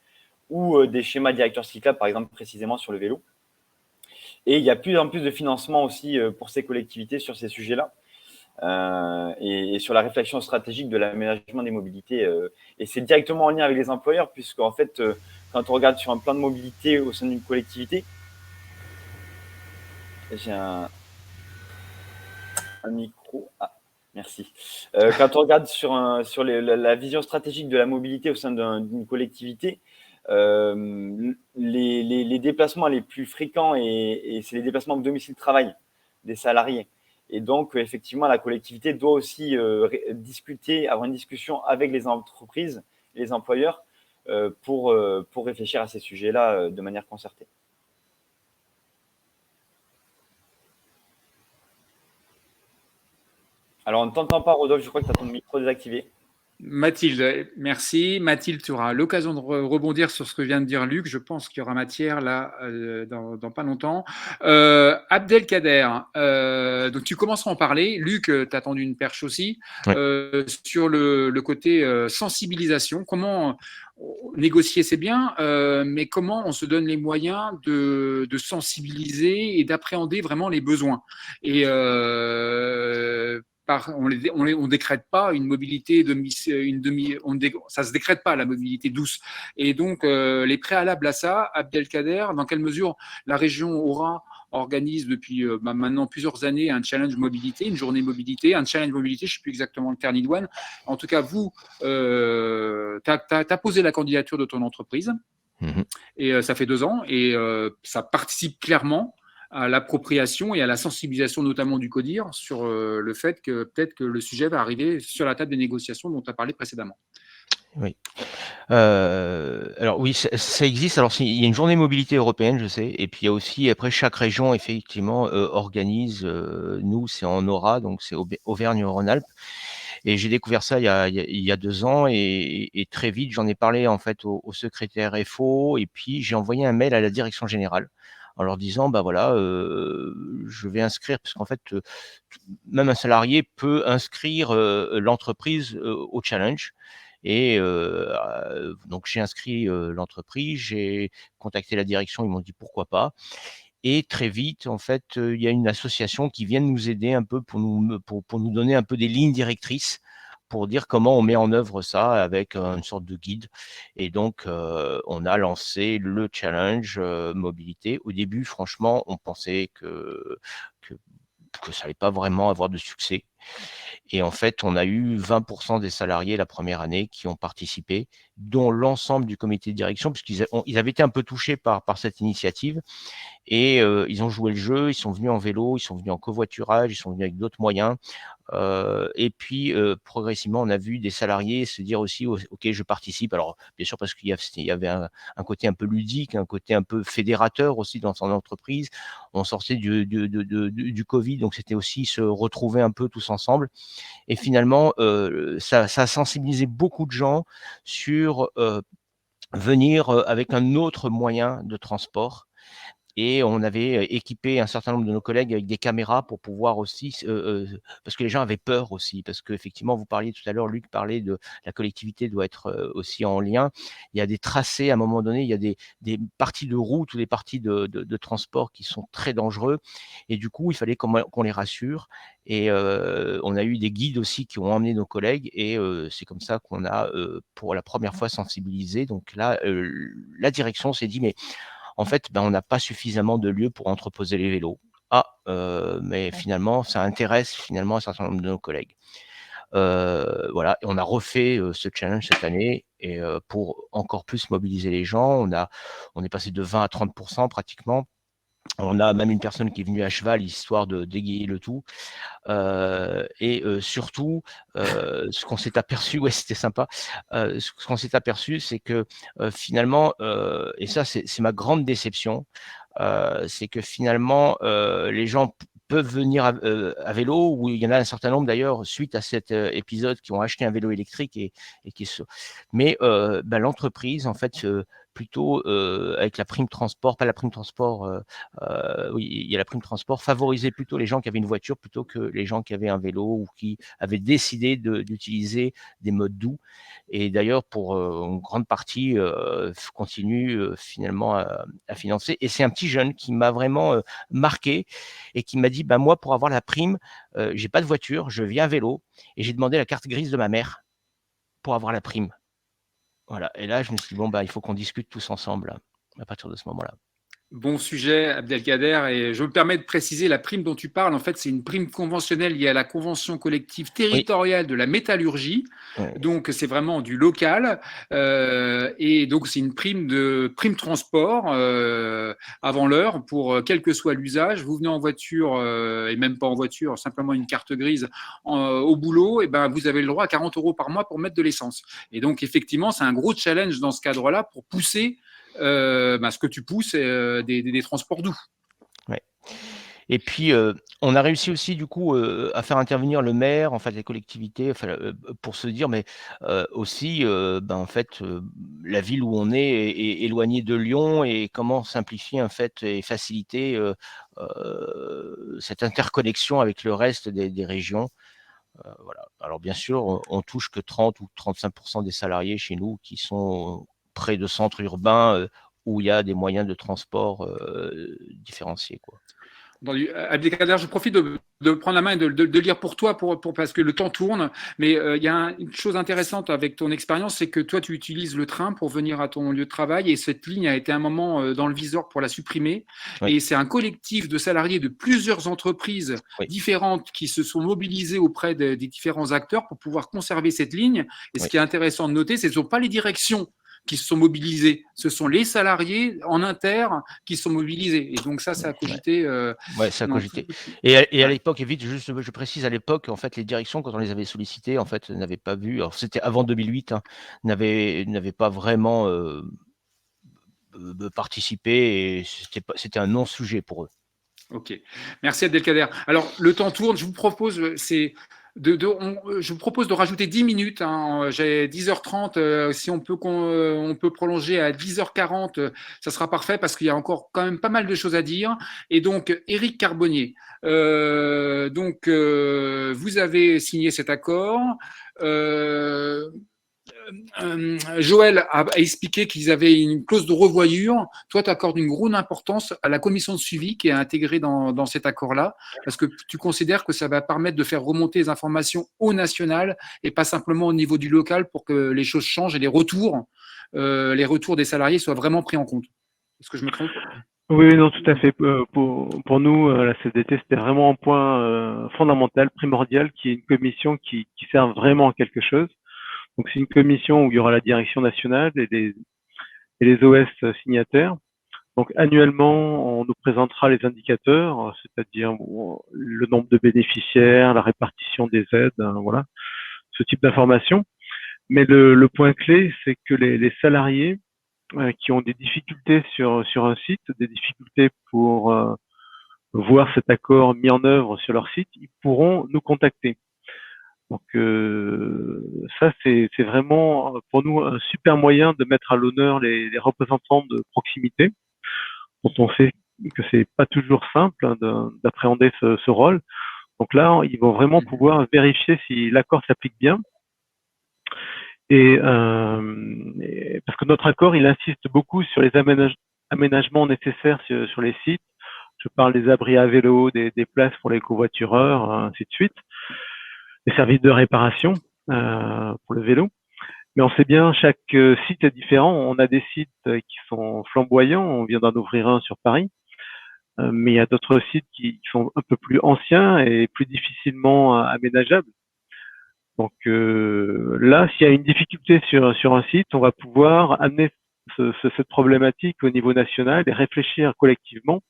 ou des schémas directeurs cyclables, par exemple, précisément sur le vélo. Et il y a de plus en plus de financement aussi pour ces collectivités sur ces sujets-là et sur la réflexion stratégique de l'aménagement des mobilités. Et c'est directement en lien avec les employeurs, puisqu'en fait, quand on regarde sur un plan de mobilité au sein d'une collectivité, j'ai un micro. Ah, merci. Quand on regarde sur la vision stratégique de la mobilité au sein d'une collectivité, les déplacements les plus fréquents et c'est les déplacements de domicile-travail des salariés. Et donc, effectivement, la collectivité doit aussi avoir une discussion avec les entreprises, les employeurs, pour réfléchir à ces sujets-là de manière concertée. Alors, on ne t'entend pas, Rodolphe, je crois que tu as ton micro désactivé. Mathilde, merci. Mathilde, tu auras l'occasion de rebondir sur ce que vient de dire Luc. Je pense qu'il y aura matière là dans pas longtemps. Abdelkader, donc tu commenceras à en parler. Luc, tu as tendu une perche aussi sur le côté sensibilisation. Comment négocier, c'est bien, mais comment on se donne les moyens de sensibiliser et d'appréhender vraiment les besoins. Et on décrète pas une mobilité ça se décrète pas la mobilité douce. Et donc les préalables à ça, Abdelkader, dans quelle mesure la région organise depuis maintenant plusieurs années un challenge mobilité, une journée mobilité, un challenge mobilité, je ne sais plus exactement le terme Nidouane. En tout cas, vous, tu as posé la candidature de ton entreprise, et ça fait 2 ans, et ça participe clairement à l'appropriation et à la sensibilisation notamment du CODIR sur le fait que peut-être que le sujet va arriver sur la table des négociations dont tu as parlé précédemment. Oui. Alors oui, ça existe. Alors il y a une journée mobilité européenne, je sais, et puis il y a aussi après chaque région effectivement organise. Nous, c'est en Aura, donc c'est Auvergne-Rhône-Alpes. Et j'ai découvert ça il y a 2 ans et très vite j'en ai parlé en fait au secrétaire FO et puis j'ai envoyé un mail à la direction générale en leur disant bah voilà, je vais inscrire parce qu'en fait même un salarié peut inscrire l'entreprise au challenge. Et donc j'ai inscrit l'entreprise, j'ai contacté la direction, ils m'ont dit pourquoi pas. Et très vite, en fait, il y a une association qui vient nous aider un peu pour nous donner un peu des lignes directrices pour dire comment on met en œuvre ça avec une sorte de guide. Et donc, on a lancé le challenge mobilité. Au début, franchement, on pensait que ça allait pas vraiment avoir de succès. Et en fait, on a eu 20% des salariés la première année qui ont participé, dont l'ensemble du comité de direction, puisqu'ils avaient été un peu touchés par cette initiative. Et ils ont joué le jeu, ils sont venus en vélo, ils sont venus en covoiturage, ils sont venus avec d'autres moyens. Et puis progressivement, on a vu des salariés se dire aussi ok, je participe. Alors bien sûr parce qu'il y avait un côté un peu ludique, un côté un peu fédérateur aussi dans son entreprise. On sortait du Covid, donc c'était aussi se retrouver un peu tous ensemble. Et finalement, ça a sensibilisé beaucoup de gens sur venir avec un autre moyen de transport. Et on avait équipé un certain nombre de nos collègues avec des caméras pour pouvoir aussi, parce que les gens avaient peur aussi, parce qu'effectivement, vous parliez tout à l'heure, Luc parlait de la collectivité doit être aussi en lien. Il y a des tracés, à un moment donné, il y a des parties de route ou des parties de transport qui sont très dangereux. Et du coup, il fallait qu'on les rassure. Et on a eu des guides aussi qui ont emmené nos collègues. Et c'est comme ça qu'on a, pour la première fois, sensibilisé. Donc là, la direction s'est dit, mais en fait, on n'a pas suffisamment de lieux pour entreposer les vélos. mais finalement, ça intéresse finalement un certain nombre de nos collègues. Voilà, et on a refait ce challenge cette année et pour encore plus mobiliser les gens, on est passé de 20 à 30% pratiquement. On a même une personne qui est venue à cheval, histoire de dégayer le tout. Et surtout, ce qu'on s'est aperçu, ouais, c'était sympa. Ce qu'on s'est aperçu, c'est que finalement, et ça, c'est ma grande déception, c'est que finalement, les gens peuvent venir à vélo, ou il y en a un certain nombre d'ailleurs, suite à cet épisode, qui ont acheté un vélo électrique et qui se. Mais l'entreprise, en fait, plutôt avec la prime transport, pas la prime transport, oui, il y a la prime transport, favoriser plutôt les gens qui avaient une voiture plutôt que les gens qui avaient un vélo ou qui avaient décidé d'utiliser des modes doux. Et d'ailleurs, pour une grande partie, continue finalement à financer. Et c'est un petit jeune qui m'a vraiment marqué et qui m'a dit, bah, moi, pour avoir la prime, j'ai pas de voiture, je viens à vélo et j'ai demandé la carte grise de ma mère pour avoir la prime. Voilà. Et là, je me suis dit, bon, bah, il faut qu'on discute tous ensemble là, à partir de ce moment-là. Bon sujet, Abdelkader, et je me permets de préciser, la prime dont tu parles, en fait, c'est une prime conventionnelle liée à la convention collective territoriale de la métallurgie. Oui. Donc, c'est vraiment du local. Et donc, c'est une prime de prime transport avant l'heure pour quel que soit l'usage. Vous venez en voiture, et même pas en voiture, simplement une carte grise au boulot, et ben, vous avez le droit à 40 € par mois pour mettre de l'essence. Et donc, effectivement, c'est un gros challenge dans ce cadre-là pour pousser ce que tu pousses, des transports doux. Ouais. Et puis, on a réussi aussi du coup à faire intervenir le maire, en fait, les collectivités, enfin, pour se dire, mais aussi, en fait, la ville où on est éloignée de Lyon et comment simplifier en fait et faciliter cette interconnexion avec le reste des régions. Voilà. Alors bien sûr, on touche que 30 ou 35% des salariés chez nous qui sont près de centres urbains où il y a des moyens de transport différenciés, quoi. Abdelkader, je profite de prendre la main et de lire pour toi, parce que le temps tourne. Mais il y a une chose intéressante avec ton expérience, c'est que toi, tu utilises le train pour venir à ton lieu de travail, et cette ligne a été un moment dans le viseur pour la supprimer. Oui. Et c'est un collectif de salariés de plusieurs entreprises différentes qui se sont mobilisés auprès des différents acteurs pour pouvoir conserver cette ligne. Et ce qui est intéressant de noter, ce ne sont pas les directions qui se sont mobilisés. Ce sont les salariés en inter qui sont mobilisés. Et donc ça a cogité. Ça a cogité. Et à l'époque, et vite, juste, je précise, à l'époque, en fait, les directions, quand on les avait sollicitées, en fait, n'avaient pas vu. Alors, c'était avant 2008, hein, n'avaient pas vraiment participé, et c'était un non-sujet pour eux. Ok. Merci Abdelkader. Alors, le temps tourne. Je vous propose, je vous propose de rajouter 10 minutes. Hein. J'ai 10h30. Si on peut prolonger à 10h40, ça sera parfait parce qu'il y a encore quand même pas mal de choses à dire. Et donc, Éric Carbonnier, vous avez signé cet accord. Joël a expliqué qu'ils avaient une clause de revoyure. Toi, tu accordes une grande importance à la commission de suivi qui est intégrée dans cet accord-là, parce que tu considères que ça va permettre de faire remonter les informations au national et pas simplement au niveau du local pour que les choses changent et les retours des salariés soient vraiment pris en compte. Est-ce que je me trompe ? Oui, non, tout à fait. Pour nous, la CFDT, c'était vraiment un point fondamental, primordial, qui est une commission qui sert vraiment à quelque chose. Donc, c'est une commission où il y aura la direction nationale et les OS signataires. Donc, annuellement, on nous présentera les indicateurs, c'est-à-dire le nombre de bénéficiaires, la répartition des aides, voilà, ce type d'informations. Mais le point clé, c'est que les salariés qui ont des difficultés sur un site, des difficultés pour voir cet accord mis en œuvre sur leur site, ils pourront nous contacter. Donc ça, c'est vraiment pour nous un super moyen de mettre à l'honneur les représentants de proximité, dont on sait que c'est pas toujours simple d'appréhender ce rôle. Donc là, ils vont vraiment pouvoir vérifier si l'accord s'applique bien. Et parce que notre accord, il insiste beaucoup sur les aménagements nécessaires sur les sites. Je parle des abris à vélo, des places pour les covoitureurs, ainsi de suite. Les services de réparation pour le vélo. Mais on sait bien, chaque site est différent. On a des sites qui sont flamboyants. On vient d'en ouvrir un sur Paris. mais il y a d'autres sites qui sont un peu plus anciens et plus difficilement aménageables. Donc là, s'il y a une difficulté sur un site, on va pouvoir amener cette problématique au niveau national et réfléchir collectivement.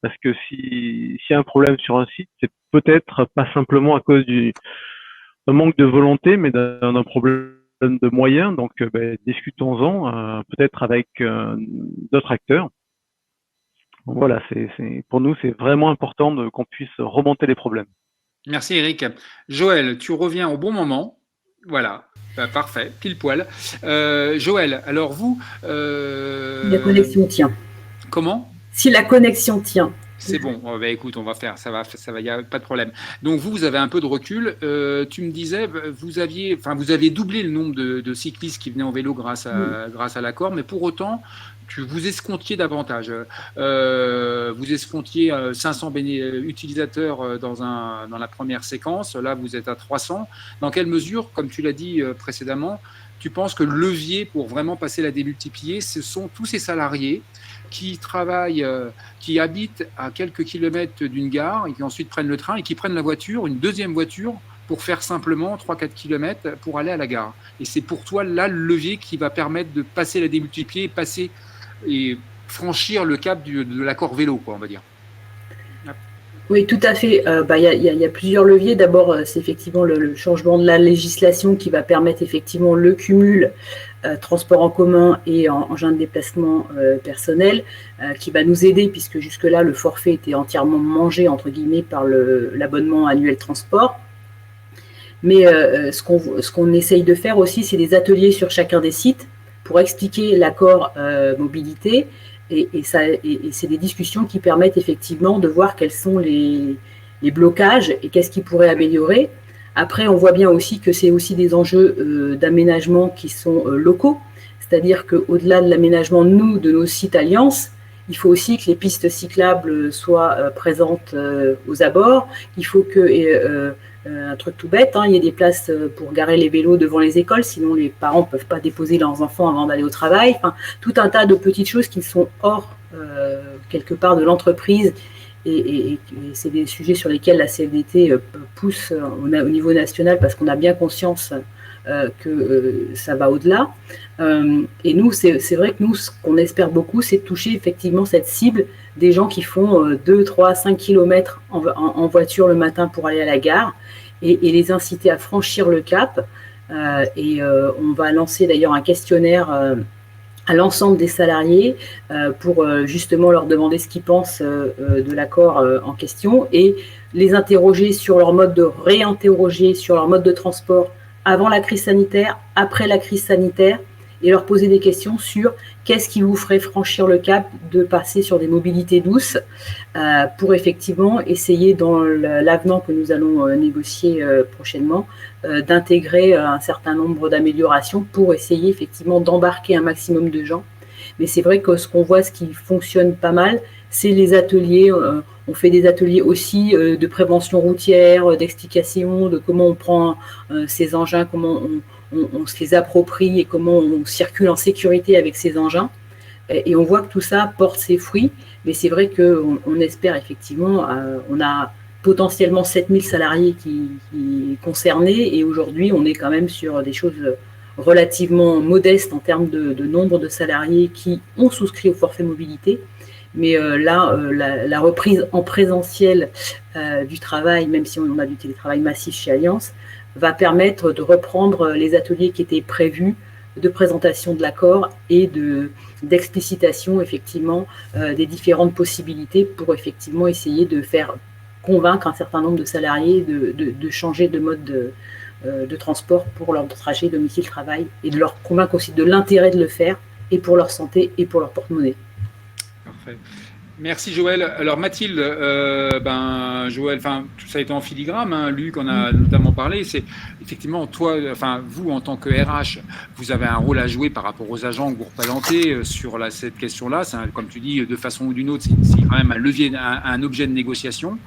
Parce que s'il y a un problème sur un site, c'est peut-être pas simplement à cause d'un manque de volonté, mais d'un problème de moyens. Donc, discutons-en, peut-être avec d'autres acteurs. Donc, voilà, pour nous, c'est vraiment important qu'on puisse remonter les problèmes. Merci Eric. Joël, tu reviens au bon moment. Voilà, parfait, pile poil. Joël, alors vous… La connexion tient. Comment ? Si la connexion tient. C'est bon. Écoute, on va faire, ça va, il n'y a pas de problème. Donc vous avez un peu de recul. Tu me disais, vous avez doublé le nombre de cyclistes qui venaient en vélo grâce à l'accord, mais pour autant, vous escomptiez davantage. Vous escomptiez 500 utilisateurs dans la première séquence. Là, vous êtes à 300. Dans quelle mesure, comme tu l'as dit précédemment, tu penses que le levier pour vraiment passer la démultiplier, ce sont tous ces salariés qui travaillent, qui habitent à quelques kilomètres d'une gare et qui ensuite prennent le train et qui prennent la voiture, une deuxième voiture, pour faire simplement 3-4 kilomètres pour aller à la gare. Et c'est pour toi là le levier qui va permettre de passer la démultiplier, et franchir le cap de l'accord vélo, quoi, on va dire. Oui, tout à fait. Il y a plusieurs leviers. D'abord, c'est effectivement le changement de la législation qui va permettre effectivement le cumul transport en commun et engin de déplacement personnel, qui va nous aider puisque jusque-là, le forfait était entièrement mangé, entre guillemets, par l'abonnement annuel transport. Mais ce qu'on essaye de faire aussi, c'est des ateliers sur chacun des sites pour expliquer l'accord mobilité. Et c'est des discussions qui permettent effectivement de voir quels sont les blocages et qu'est-ce qui pourrait améliorer. Après, on voit bien aussi que c'est aussi des enjeux d'aménagement qui sont locaux, c'est-à-dire qu'au-delà de l'aménagement de nos sites Alliance, il faut aussi que les pistes cyclables soient présentes aux abords. Il faut que, un truc tout bête, il y ait des places pour garer les vélos devant les écoles, sinon les parents ne peuvent pas déposer leurs enfants avant d'aller au travail. Enfin, tout un tas de petites choses qui sont hors, quelque part, de l'entreprise. Et c'est des sujets sur lesquels la CFDT pousse au niveau national parce qu'on a bien conscience que ça va au-delà. Et nous, c'est vrai que nous, ce qu'on espère beaucoup, c'est de toucher effectivement cette cible des gens qui font 2, 3, 5 km en voiture le matin pour aller à la gare et les inciter à franchir le cap. On va lancer d'ailleurs un questionnaire à l'ensemble des salariés pour justement leur demander ce qu'ils pensent de l'accord en question et les interroger sur leur mode de réinterroger sur leur mode de transport avant la crise sanitaire, après la crise sanitaire, et leur poser des questions sur qu'est-ce qui vous ferait franchir le cap de passer sur des mobilités douces pour effectivement essayer dans l'avenant que nous allons négocier prochainement d'intégrer un certain nombre d'améliorations pour essayer effectivement d'embarquer un maximum de gens. Mais c'est vrai que ce qu'on voit, ce qui fonctionne pas mal, c'est les ateliers. On fait des ateliers aussi de prévention routière, d'explication de comment on prend ces engins, comment on se les approprie et comment on circule en sécurité avec ces engins. Et on voit que tout ça porte ses fruits, mais c'est vrai qu'on espère effectivement, on a potentiellement 7000 salariés qui concernés, et aujourd'hui on est quand même sur des choses relativement modestes en termes de nombre de salariés qui ont souscrit au forfait mobilité. Mais la reprise en présentiel du travail, même si on a du télétravail massif chez Alliance, va permettre de reprendre les ateliers qui étaient prévus de présentation de l'accord et d'explicitation effectivement des différentes possibilités pour effectivement essayer de faire convaincre un certain nombre de salariés de changer de mode de transport pour leur trajet domicile-travail et de leur convaincre aussi de l'intérêt de le faire et pour leur santé et pour leur porte-monnaie. Parfait. Merci Joël. Alors Mathilde, Joël, tout ça a été en filigrane, Luc en a notamment parlé. C'est effectivement vous en tant que RH, vous avez un rôle à jouer par rapport aux agents que vous représentez sur cette question-là. Comme tu dis, de façon ou d'une autre, c'est quand même un levier, un objet de négociation,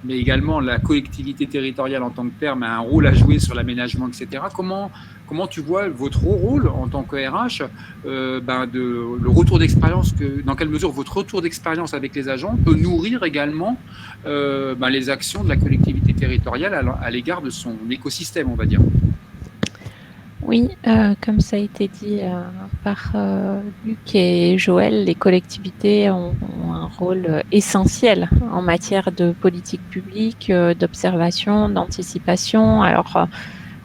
mais également la collectivité territoriale en tant que terme a un rôle à jouer sur l'aménagement, etc. Comment comment tu vois votre rôle en tant que RH, le retour d'expérience, dans quelle mesure votre retour d'expérience avec les agents peut nourrir également les actions de la collectivité territoriale à l'égard de son écosystème, on va dire. Oui, comme ça a été dit par Luc et Joël, les collectivités ont un rôle essentiel en matière de politique publique, d'observation, d'anticipation. Alors,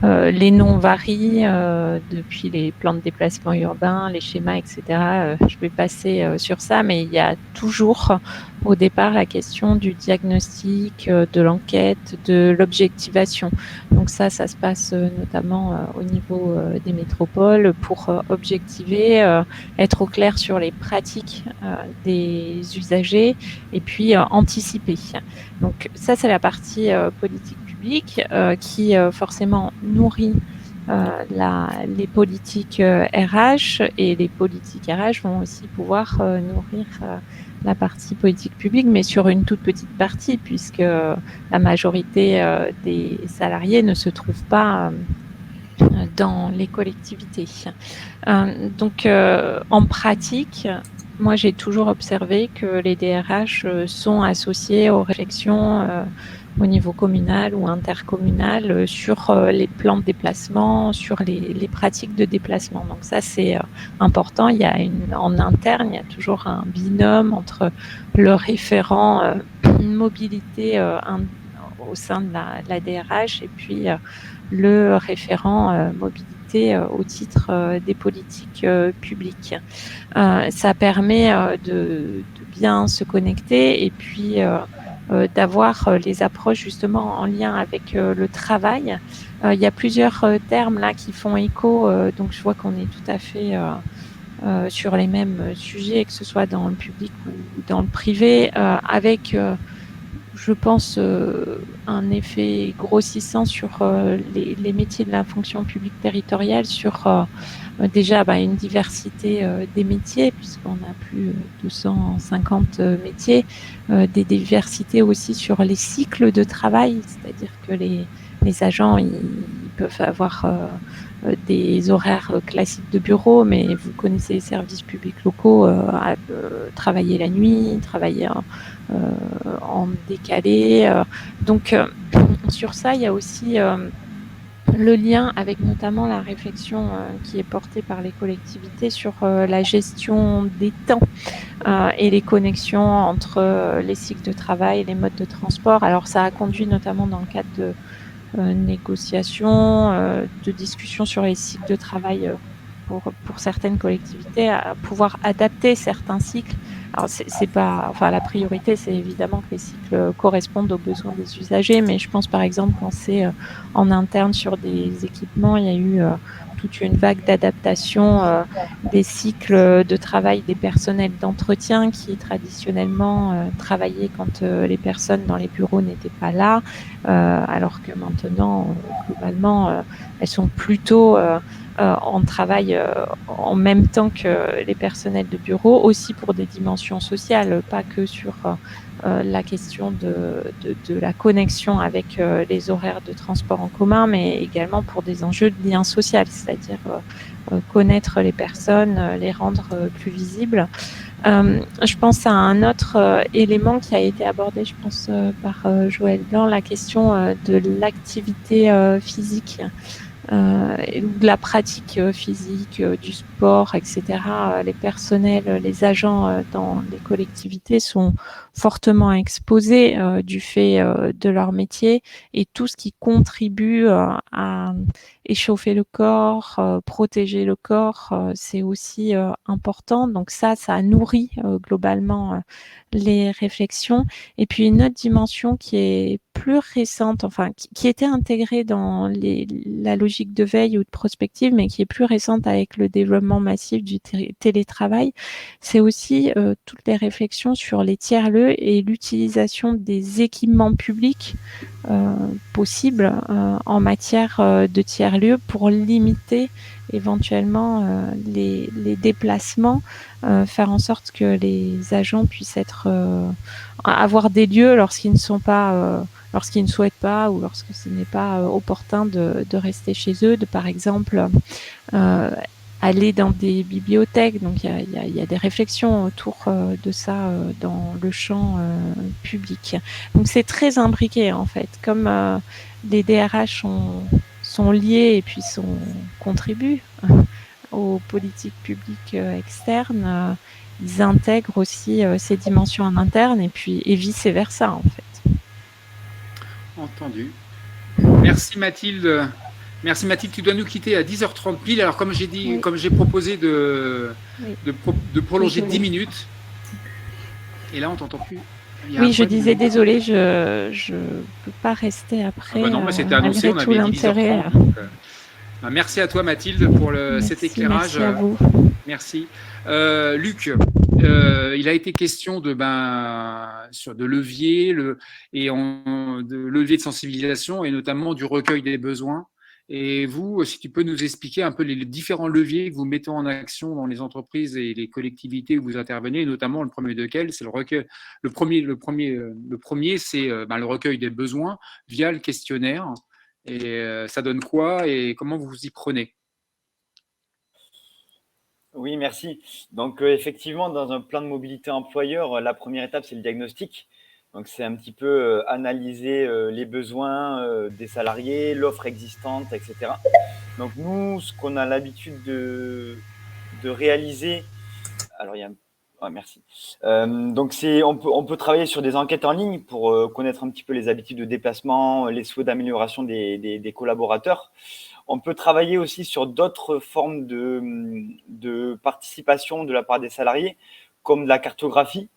les noms varient depuis les plans de déplacement urbain, les schémas, etc. Je vais passer sur ça, mais il y a toujours au départ la question du diagnostic, de l'enquête, de l'objectivation. Donc ça se passe notamment au niveau des métropoles pour objectiver, être au clair sur les pratiques des usagers et puis anticiper. Donc ça, c'est la partie politique publique qui forcément nourrit les politiques RH, et les politiques RH vont aussi pouvoir nourrir la partie politique publique, mais sur une toute petite partie, puisque la majorité des salariés ne se trouvent pas dans les collectivités. Donc, en pratique, moi, j'ai toujours observé que les DRH sont associés aux réflexions au niveau communal ou intercommunal sur les plans de déplacement, sur les pratiques de déplacement. Donc ça, c'est important. Il y a en interne, il y a toujours un binôme entre le référent mobilité au sein de la DRH et puis le référent mobilité au titre des politiques publiques. Ça permet de bien se connecter et puis d'avoir les approches justement en lien avec le travail. Il y a plusieurs termes là qui font écho, donc je vois qu'on est tout à fait sur les mêmes sujets, que ce soit dans le public ou dans le privé, avec je pense un effet grossissant sur les métiers de la fonction publique territoriale, sur déjà une diversité des métiers, puisqu'on a plus de 250 métiers, des diversités aussi sur les cycles de travail, c'est-à-dire que les agents ils peuvent avoir des horaires classiques de bureau, mais vous connaissez les services publics locaux, travailler la nuit, travailler en décalé. Donc sur ça, il y a aussi le lien avec notamment la réflexion qui est portée par les collectivités sur la gestion des temps et les connexions entre les cycles de travail et les modes de transport. Alors ça a conduit notamment dans le cadre de négociations, de discussions sur les cycles de travail pour certaines collectivités, à pouvoir adapter certains cycles. Alors c'est pas, enfin la priorité, c'est évidemment que les cycles correspondent aux besoins des usagers, mais je pense par exemple quand c'est en interne sur des équipements, il y a eu toute une vague d'adaptation des cycles de travail des personnels d'entretien qui traditionnellement travaillaient quand les personnes dans les bureaux n'étaient pas là, alors que maintenant globalement elles sont plutôt en travail en même temps que les personnels de bureau, aussi pour des dimensions sociales, pas que sur la question de la connexion avec les horaires de transport en commun, mais également pour des enjeux de lien social, c'est-à-dire connaître les personnes, les rendre plus visibles. Je pense à un autre élément qui a été abordé, je pense, par Joël Blanc, la question de l'activité physique. De la pratique physique, du sport, etc. Les personnels, les agents dans les collectivités sont fortement exposés du fait de leur métier, et tout ce qui contribue à échauffer le corps, protéger le corps, c'est aussi important. Donc ça nourrit globalement les réflexions. Et puis une autre dimension qui est plus récente, enfin qui était intégrée dans la logique de veille ou de prospective, mais qui est plus récente avec le développement massif du télétravail, c'est aussi toutes les réflexions sur les tiers-lieux et l'utilisation des équipements publics possibles en matière de tiers-lieux pour limiter éventuellement les déplacements, faire en sorte que les agents puissent avoir des lieux lorsqu'ils ne sont pas lorsqu'ils ne souhaitent pas ou lorsque ce n'est pas opportun de rester chez eux, de par exemple aller dans des bibliothèques. Donc il y a des réflexions autour de ça dans le champ public. Donc c'est très imbriqué en fait. Comme les DRH sont liés et puis contribuent aux politiques publiques externes, ils intègrent aussi ces dimensions en interne et vice versa en fait. Entendu. Merci Mathilde. Merci Mathilde, tu dois nous quitter à 10h30 pile. Alors comme j'ai dit, Oui. comme j'ai proposé de prolonger de Désolée. 10 minutes, et là on t'entend plus. Oui, je disais désolé, je peux pas rester après. Ah bah non, mais c'était annoncé, malgré on tout avait dit l'intérêt. 10h30. Donc, merci à toi Mathilde pour cet éclairage. Merci à vous. Merci. Luc, il a été question de levier, de levier de sensibilisation et notamment du recueil des besoins. Et vous, si tu peux nous expliquer un peu les différents leviers que vous mettez en action dans les entreprises et les collectivités où vous intervenez, et notamment le premier desquels, c'est le recueil. Le premier, c'est le recueil des besoins via le questionnaire. Et ça donne quoi et comment vous vous y prenez? Oui, merci. Donc, effectivement, dans un plan de mobilité employeur, la première étape, c'est le diagnostic. Donc, c'est un petit peu analyser les besoins des salariés, l'offre existante, etc. Donc, nous, ce qu'on a l'habitude de réaliser, alors il y a merci. Donc, on peut travailler sur des enquêtes en ligne pour connaître un petit peu les habitudes de déplacement, les souhaits d'amélioration des collaborateurs. On peut travailler aussi sur d'autres formes de participation de la part des salariés, comme de la cartographie.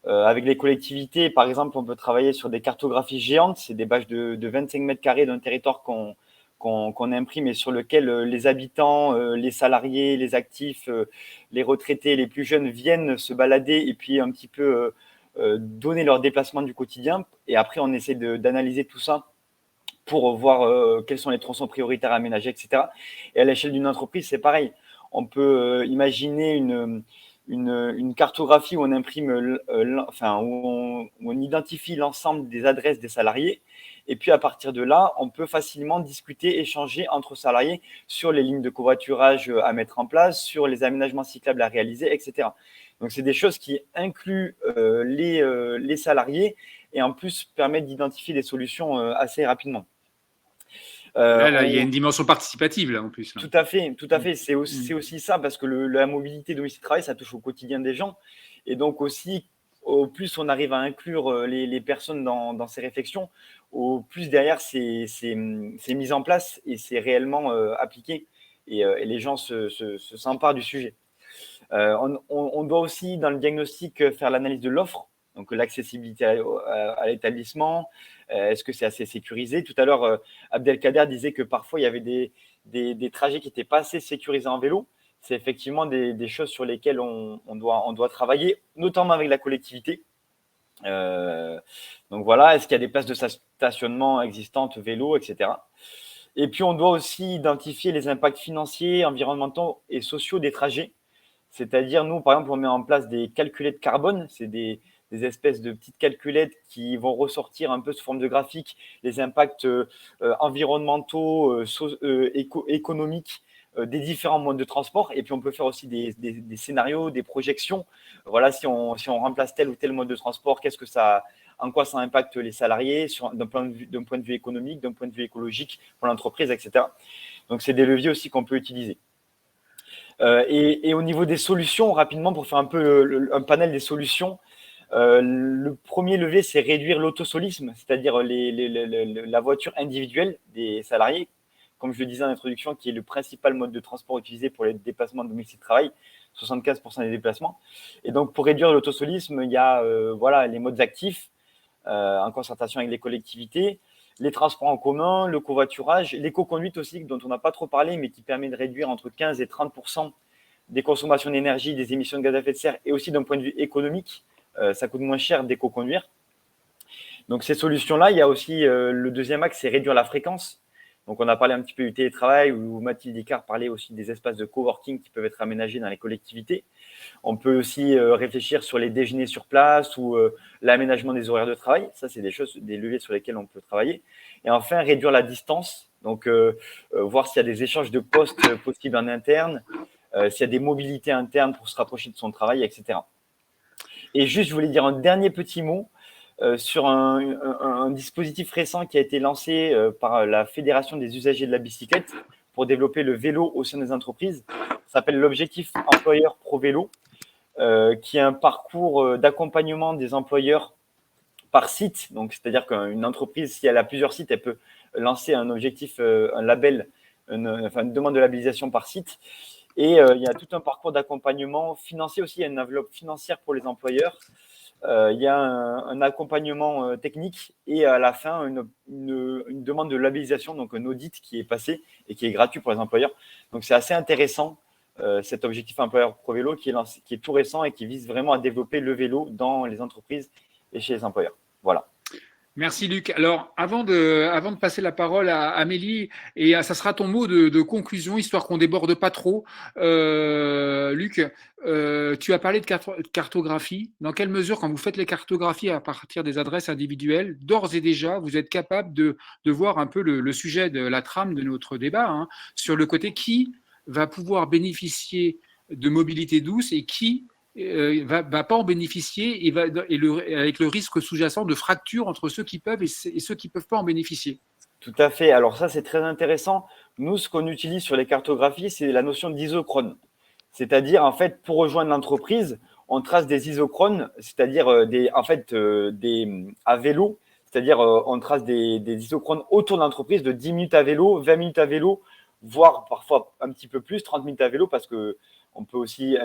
Avec les collectivités, par exemple, on peut travailler sur des cartographies géantes. C'est des bâches de 25 mètres carrés d'un territoire qu'on imprime et sur lequel les habitants, les salariés, les actifs, les retraités, les plus jeunes viennent se balader et puis un petit peu donner leur déplacement du quotidien. Et après, on essaie d'analyser tout ça pour voir quels sont les tronçons prioritaires à aménager, etc. Et à l'échelle d'une entreprise, c'est pareil. On peut imaginer une cartographie où on imprime, où on identifie l'ensemble des adresses des salariés. Et puis, à partir de là, on peut facilement discuter, échanger entre salariés sur les lignes de covoiturage à mettre en place, sur les aménagements cyclables à réaliser, etc. Donc, c'est des choses qui incluent les salariés et en plus permettent d'identifier des solutions assez rapidement. Là, il y a une dimension participative, là, en plus. Là. Tout à fait, tout à fait. C'est aussi ça, parce que la mobilité domicile-travail, ça touche au quotidien des gens. Et donc aussi, au plus on arrive à inclure les personnes dans ces réflexions, au plus derrière c'est mis en place et c'est réellement appliqué. Et les gens s'emparent du sujet. On doit aussi, dans le diagnostic, faire l'analyse de l'offre, donc l'accessibilité à l'établissement. Est-ce que c'est assez sécurisé? Tout à l'heure, Abdelkader disait que parfois, il y avait des trajets qui n'étaient pas assez sécurisés en vélo. C'est effectivement des choses sur lesquelles on doit travailler, notamment avec la collectivité. Donc voilà, est-ce qu'il y a des places de stationnement existantes, vélo, etc. Et puis, on doit aussi identifier les impacts financiers, environnementaux et sociaux des trajets. C'est-à-dire, nous, par exemple, on met en place des calculettes carbone. C'est des espèces de petites calculettes qui vont ressortir un peu sous forme de graphique les impacts environnementaux, économiques des différents modes de transport. Et puis, on peut faire aussi des scénarios, des projections. Voilà, si on remplace tel ou tel mode de transport, en quoi ça impacte les salariés d'un point de vue économique, d'un point de vue écologique pour l'entreprise, etc. Donc, c'est des leviers aussi qu'on peut utiliser. Et au niveau des solutions, rapidement, pour faire un peu un panel des solutions, le premier levier, c'est réduire l'autosolisme, c'est-à-dire la voiture individuelle des salariés, comme je le disais en introduction, qui est le principal mode de transport utilisé pour les déplacements de domicile-travail, 75% des déplacements. Et donc, pour réduire l'autosolisme, il y a les modes actifs, en concertation avec les collectivités, les transports en commun, le covoiturage, l'éco-conduite aussi, dont on n'a pas trop parlé, mais qui permet de réduire entre 15 et 30% des consommations d'énergie, des émissions de gaz à effet de serre, et aussi d'un point de vue économique, ça coûte moins cher d'éco-conduire. Donc ces solutions-là, il y a aussi le deuxième axe, c'est réduire la fréquence. Donc, on a parlé un petit peu du télétravail, où Mathilde Icard parlait aussi des espaces de coworking qui peuvent être aménagés dans les collectivités. On peut aussi réfléchir sur les déjeuners sur place ou l'aménagement des horaires de travail. Ça, c'est des leviers sur lesquels on peut travailler. Et enfin, réduire la distance. Donc, voir s'il y a des échanges de postes possibles en interne, s'il y a des mobilités internes pour se rapprocher de son travail, etc. Et juste, je voulais dire un dernier petit mot sur un dispositif récent qui a été lancé par la Fédération des usagers de la bicyclette pour développer le vélo au sein des entreprises. Ça s'appelle l'objectif employeur pro vélo, qui est un parcours d'accompagnement des employeurs par site. Donc, c'est-à-dire qu'une entreprise, si elle a plusieurs sites, elle peut lancer un objectif, un label, une demande de labellisation par site. Et il y a tout un parcours d'accompagnement financier aussi. Il y a une enveloppe financière pour les employeurs. Il y a un accompagnement technique et à la fin, une demande de labellisation, donc un audit qui est passé et qui est gratuit pour les employeurs. Donc, c'est assez intéressant, cet objectif employeur pro vélo qui est tout récent et qui vise vraiment à développer le vélo dans les entreprises et chez les employeurs. Voilà. Merci Luc. Alors, avant de passer la parole à Amélie, et ça sera ton mot de conclusion, histoire qu'on déborde pas trop. Luc, tu as parlé de cartographie. Dans quelle mesure, quand vous faites les cartographies à partir des adresses individuelles, d'ores et déjà, vous êtes capable de voir un peu le sujet de la trame de notre débat, hein, sur le côté qui va pouvoir bénéficier de mobilité douce et qui va pas en bénéficier avec le risque sous-jacent de fracture entre ceux qui peuvent et ceux qui ne peuvent pas en bénéficier. Tout à fait. Alors ça, c'est très intéressant. Nous, ce qu'on utilise sur les cartographies, c'est la notion d'isochrone. C'est-à-dire, en fait, pour rejoindre l'entreprise, on trace des isochrones, c'est-à-dire à vélo, c'est-à-dire on trace des isochrones autour de l'entreprise de 10 minutes à vélo, 20 minutes à vélo, voire parfois un petit peu plus, 30 minutes à vélo, parce que on peut aussi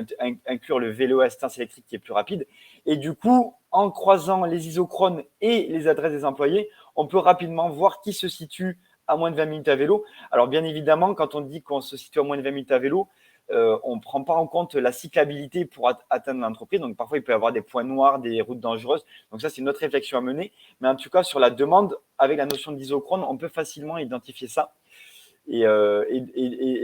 inclure le vélo à assistance électrique qui est plus rapide. Et du coup, en croisant les isochrones et les adresses des employés, on peut rapidement voir qui se situe à moins de 20 minutes à vélo. Alors, bien évidemment, quand on dit qu'on se situe à moins de 20 minutes à vélo, on ne prend pas en compte la cyclabilité pour atteindre l'entreprise. Donc, parfois, il peut y avoir des points noirs, des routes dangereuses. Donc, ça, c'est une autre réflexion à mener. Mais en tout cas, sur la demande, avec la notion d'isochrone, on peut facilement identifier ça. Et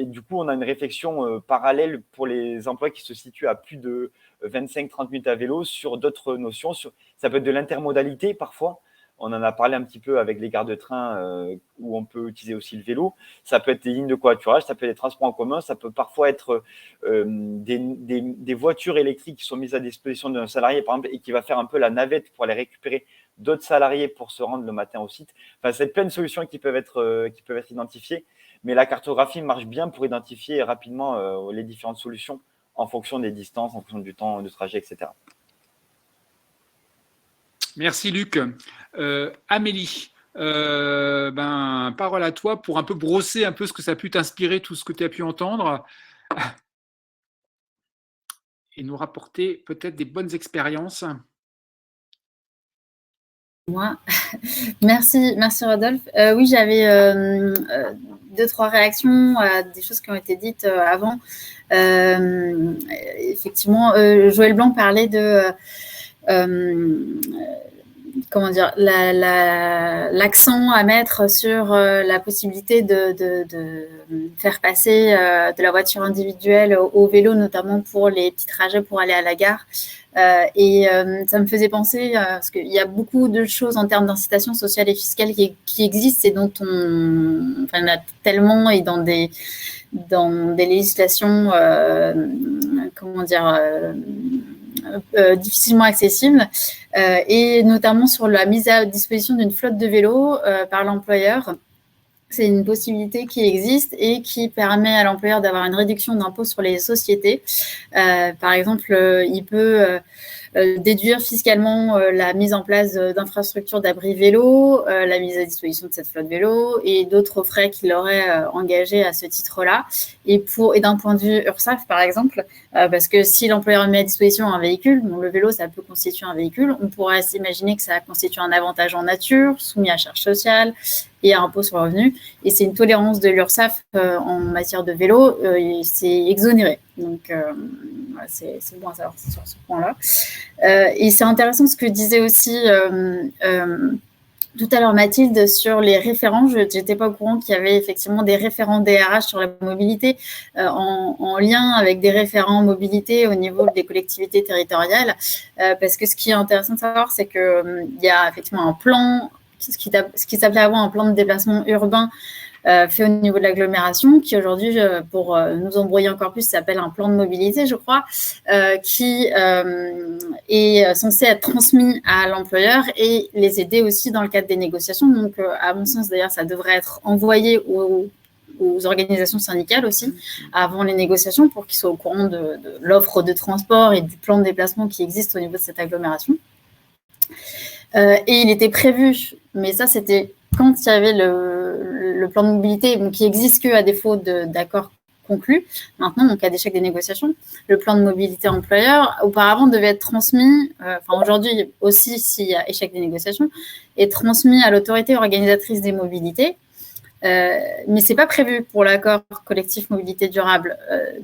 du coup, on a une réflexion parallèle pour les emplois qui se situent à plus de 25-30 minutes à vélo sur d'autres notions. Ça peut être de l'intermodalité parfois. On en a parlé un petit peu avec les gares de train où on peut utiliser aussi le vélo. Ça peut être des lignes de covoiturage, ça peut être des transports en commun, ça peut parfois être des voitures électriques qui sont mises à disposition d'un salarié, par exemple, et qui va faire un peu la navette pour aller récupérer d'autres salariés pour se rendre le matin au site. Enfin, c'est plein de solutions qui peuvent être identifiées. Mais la cartographie marche bien pour identifier rapidement les différentes solutions en fonction des distances, en fonction du temps de trajet, etc. Merci Luc. Amélie, parole à toi pour un peu brosser un peu ce que ça a pu t'inspirer, tout ce que tu as pu entendre, et nous rapporter peut-être des bonnes expériences. Moi, merci Rodolphe. Oui, j'avais 2-3 réactions à des choses qui ont été dites avant. Effectivement, Joël Blanc parlait de l'accent à mettre sur la possibilité de faire passer de la voiture individuelle au vélo, notamment pour les petits trajets pour aller à la gare. Ça me faisait penser, parce qu'il y a beaucoup de choses en termes d'incitation sociale et fiscale qui existent et dont on a tellement, et dans des législations, difficilement accessibles, et notamment sur la mise à disposition d'une flotte de vélos par l'employeur. C'est une possibilité qui existe et qui permet à l'employeur d'avoir une réduction d'impôt sur les sociétés. Par exemple, il peut déduire fiscalement la mise en place d'infrastructures d'abri vélo, la mise à disposition de cette flotte vélo et d'autres frais qu'il aurait engagés à ce titre-là. Et d'un point de vue URSSAF, par exemple, parce que si l'employeur met à disposition un véhicule, bon, le vélo, ça peut constituer un véhicule, on pourrait s'imaginer que ça constitue un avantage en nature, soumis à charge sociale et à impôt sur le revenu. Et c'est une tolérance de l'URSSAF en matière de vélo, c'est exonéré. Donc, c'est bon à savoir sur ce point-là. Et c'est intéressant ce que disait aussi tout à l'heure, Mathilde, sur les référents, je n'étais pas au courant qu'il y avait effectivement des référents DRH sur la mobilité en lien avec des référents mobilité au niveau des collectivités territoriales. Parce que ce qui est intéressant de savoir, c'est qu'il y a effectivement un plan, ce qui s'appelait avant un plan de déplacement urbain fait au niveau de l'agglomération, qui aujourd'hui, pour nous embrouiller encore plus, s'appelle un plan de mobilité, je crois, qui est censé être transmis à l'employeur et les aider aussi dans le cadre des négociations. Donc, à mon sens, d'ailleurs, ça devrait être envoyé aux organisations syndicales aussi, avant les négociations, pour qu'ils soient au courant de l'offre de transport et du plan de déplacement qui existe au niveau de cette agglomération. Et il était prévu, mais ça, c'était quand il y avait le plan de mobilité, bon, qui existe qu'à défaut d'accord conclu. Maintenant, en cas d'échec des négociations, le plan de mobilité employeur, auparavant, devait être transmis, aujourd'hui aussi, s'il y a échec des négociations, est transmis à l'autorité organisatrice des mobilités. Mais ce n'est pas prévu pour l'accord collectif mobilité durable.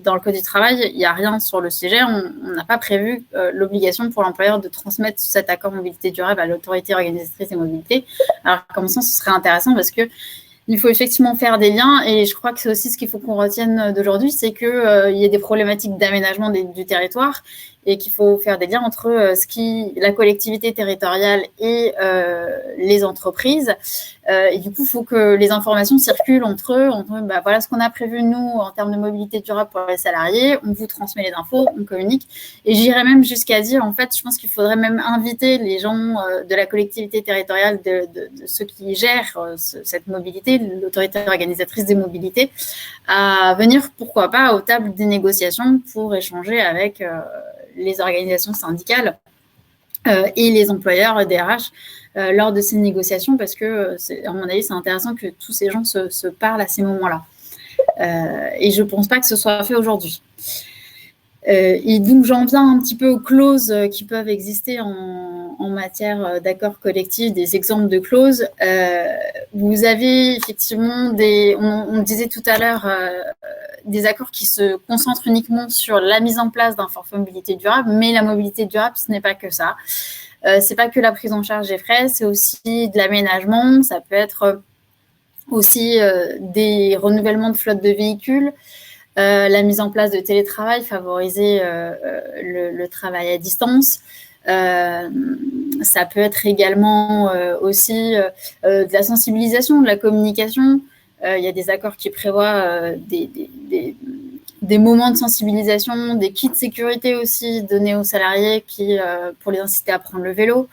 Dans le Code du travail, il n'y a rien sur le sujet. On n'a pas prévu l'obligation pour l'employeur de transmettre cet accord mobilité durable à l'autorité organisatrice des mobilités. Alors, comme ça, ce serait intéressant parce que il faut effectivement faire des liens et je crois que c'est aussi ce qu'il faut qu'on retienne d'aujourd'hui, c'est qu'il y a des problématiques d'aménagement du territoire et qu'il faut faire des liens entre la collectivité territoriale et les entreprises. Et du coup, il faut que les informations circulent entre eux, voilà ce qu'on a prévu, nous, en termes de mobilité durable pour les salariés, on vous transmet les infos, on communique. Et j'irais même jusqu'à dire, en fait, je pense qu'il faudrait même inviter les gens de la collectivité territoriale, de ceux qui gèrent cette mobilité, l'autorité organisatrice des mobilités, à venir, pourquoi pas, aux tables des négociations pour échanger avec les organisations syndicales et les employeurs DRH lors de ces négociations, parce que, à mon avis, c'est intéressant que tous ces gens se parlent à ces moments-là. Et je ne pense pas que ce soit fait aujourd'hui. Et donc, j'en viens un petit peu aux clauses qui peuvent exister en matière d'accord collectif, des exemples de clauses. Vous avez effectivement on disait tout à l'heure, des accords qui se concentrent uniquement sur la mise en place d'un forfait mobilité durable, mais la mobilité durable, ce n'est pas que ça. C'est pas que la prise en charge des frais, c'est aussi de l'aménagement, ça peut être aussi des renouvellements de flotte de véhicules, la mise en place de télétravail, favoriser le travail à distance. Ça peut être également aussi de la sensibilisation, de la communication. Il y a des accords qui prévoient des moments de sensibilisation, des kits de sécurité aussi donnés aux salariés pour les inciter à prendre le vélo.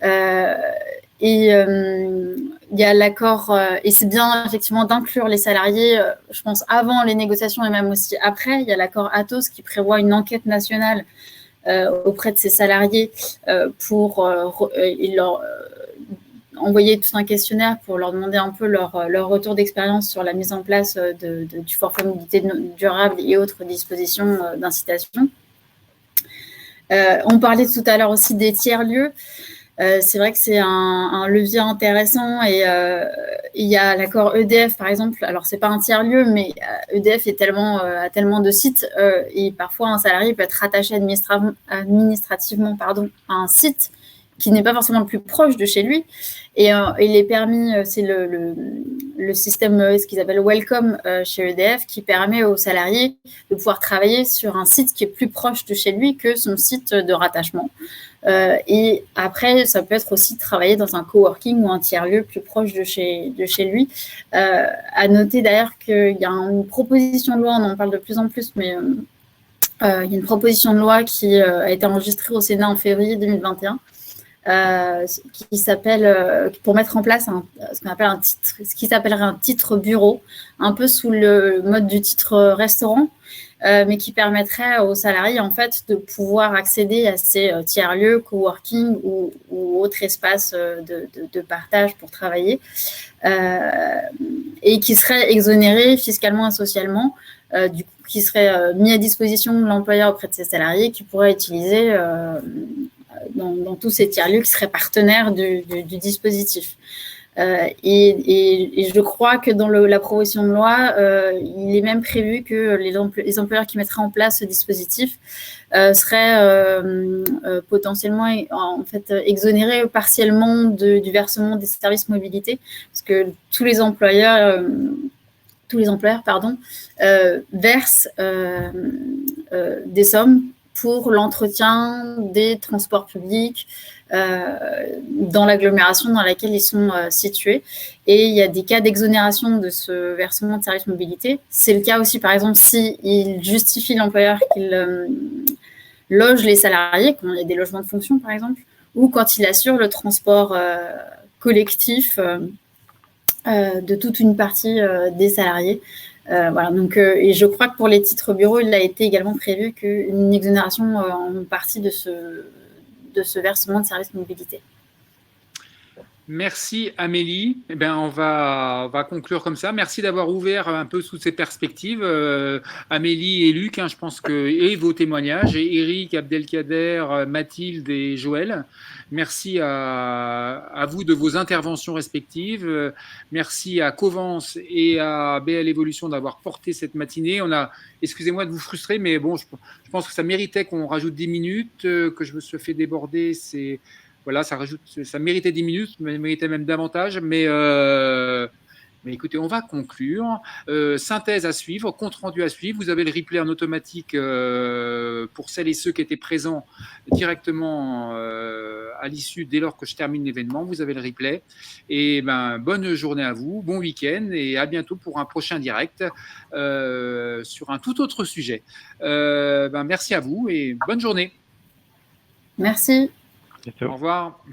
Et il y a l'accord, et c'est bien effectivement d'inclure les salariés, je pense, avant les négociations et même aussi après. Il y a l'accord Atos qui prévoit une enquête nationale auprès de ces salariés pour leur envoyer tout un questionnaire pour leur demander un peu leur retour d'expérience sur la mise en place du forfait mobilité durable et autres dispositions d'incitation. On parlait tout à l'heure aussi des tiers-lieux. C'est vrai que c'est un levier intéressant et il y a l'accord EDF par exemple. Alors c'est pas un tiers-lieu, mais EDF a tellement de sites et parfois un salarié peut être rattaché administrativement à un site qui n'est pas forcément le plus proche de chez lui. Et il est permis, c'est le système, ce qu'ils appellent Welcome chez EDF, qui permet aux salariés de pouvoir travailler sur un site qui est plus proche de chez lui que son site de rattachement. Et après, ça peut être aussi travailler dans un coworking ou un tiers-lieu plus proche de chez lui. À noter d'ailleurs qu'il y a une proposition de loi, on en parle de plus en plus, mais il y a une proposition de loi qui a été enregistrée au Sénat en février 2021, qui s'appelle, pour mettre en place ce qui s'appellerait un titre bureau, un peu sous le mode du titre restaurant, mais qui permettrait aux salariés en fait de pouvoir accéder à ces tiers-lieux, coworking ou autres espaces de partage pour travailler, et qui seraient exonérés fiscalement et socialement, du coup, qui serait mis à disposition de l'employeur auprès de ses salariés, qui pourraient utiliser dans tous ces tiers-lieux qui seraient partenaires du dispositif. Et je crois que dans la proposition de loi, il est même prévu que les employeurs qui mettraient en place ce dispositif seraient potentiellement en fait exonérés partiellement du versement des services mobilité, parce que tous les employeurs versent des sommes pour l'entretien des transports publics dans l'agglomération dans laquelle ils sont situés. Et il y a des cas d'exonération de ce versement de services mobilité. C'est le cas aussi, par exemple, s'il justifie l'employeur qu'il loge les salariés, quand il y a des logements de fonction, par exemple, ou quand il assure le transport collectif de toute une partie des salariés. Voilà, donc, et je crois que pour les titres bureaux, il a été également prévu qu'une exonération en partie de ce versement de services mobilité. Merci Amélie. Eh bien, on va conclure comme ça. Merci d'avoir ouvert un peu sous ces perspectives. Amélie et Luc, je pense et vos témoignages, et Eric, Abdelkader, Mathilde et Joël. Merci à vous de vos interventions respectives. Merci à Covance et à BL Evolution d'avoir porté cette matinée. Excusez-moi de vous frustrer, mais bon, je pense que ça méritait qu'on rajoute 10 minutes, que je me suis fait déborder. Voilà, ça méritait 10 minutes, ça méritait même davantage, mais écoutez, on va conclure. Synthèse à suivre, compte rendu à suivre. Vous avez le replay en automatique pour celles et ceux qui étaient présents directement à l'issue, dès lors que je termine l'événement. Vous avez le replay. Et bonne journée à vous, bon week-end et à bientôt pour un prochain direct sur un tout autre sujet. Merci à vous et bonne journée. Merci. Au revoir.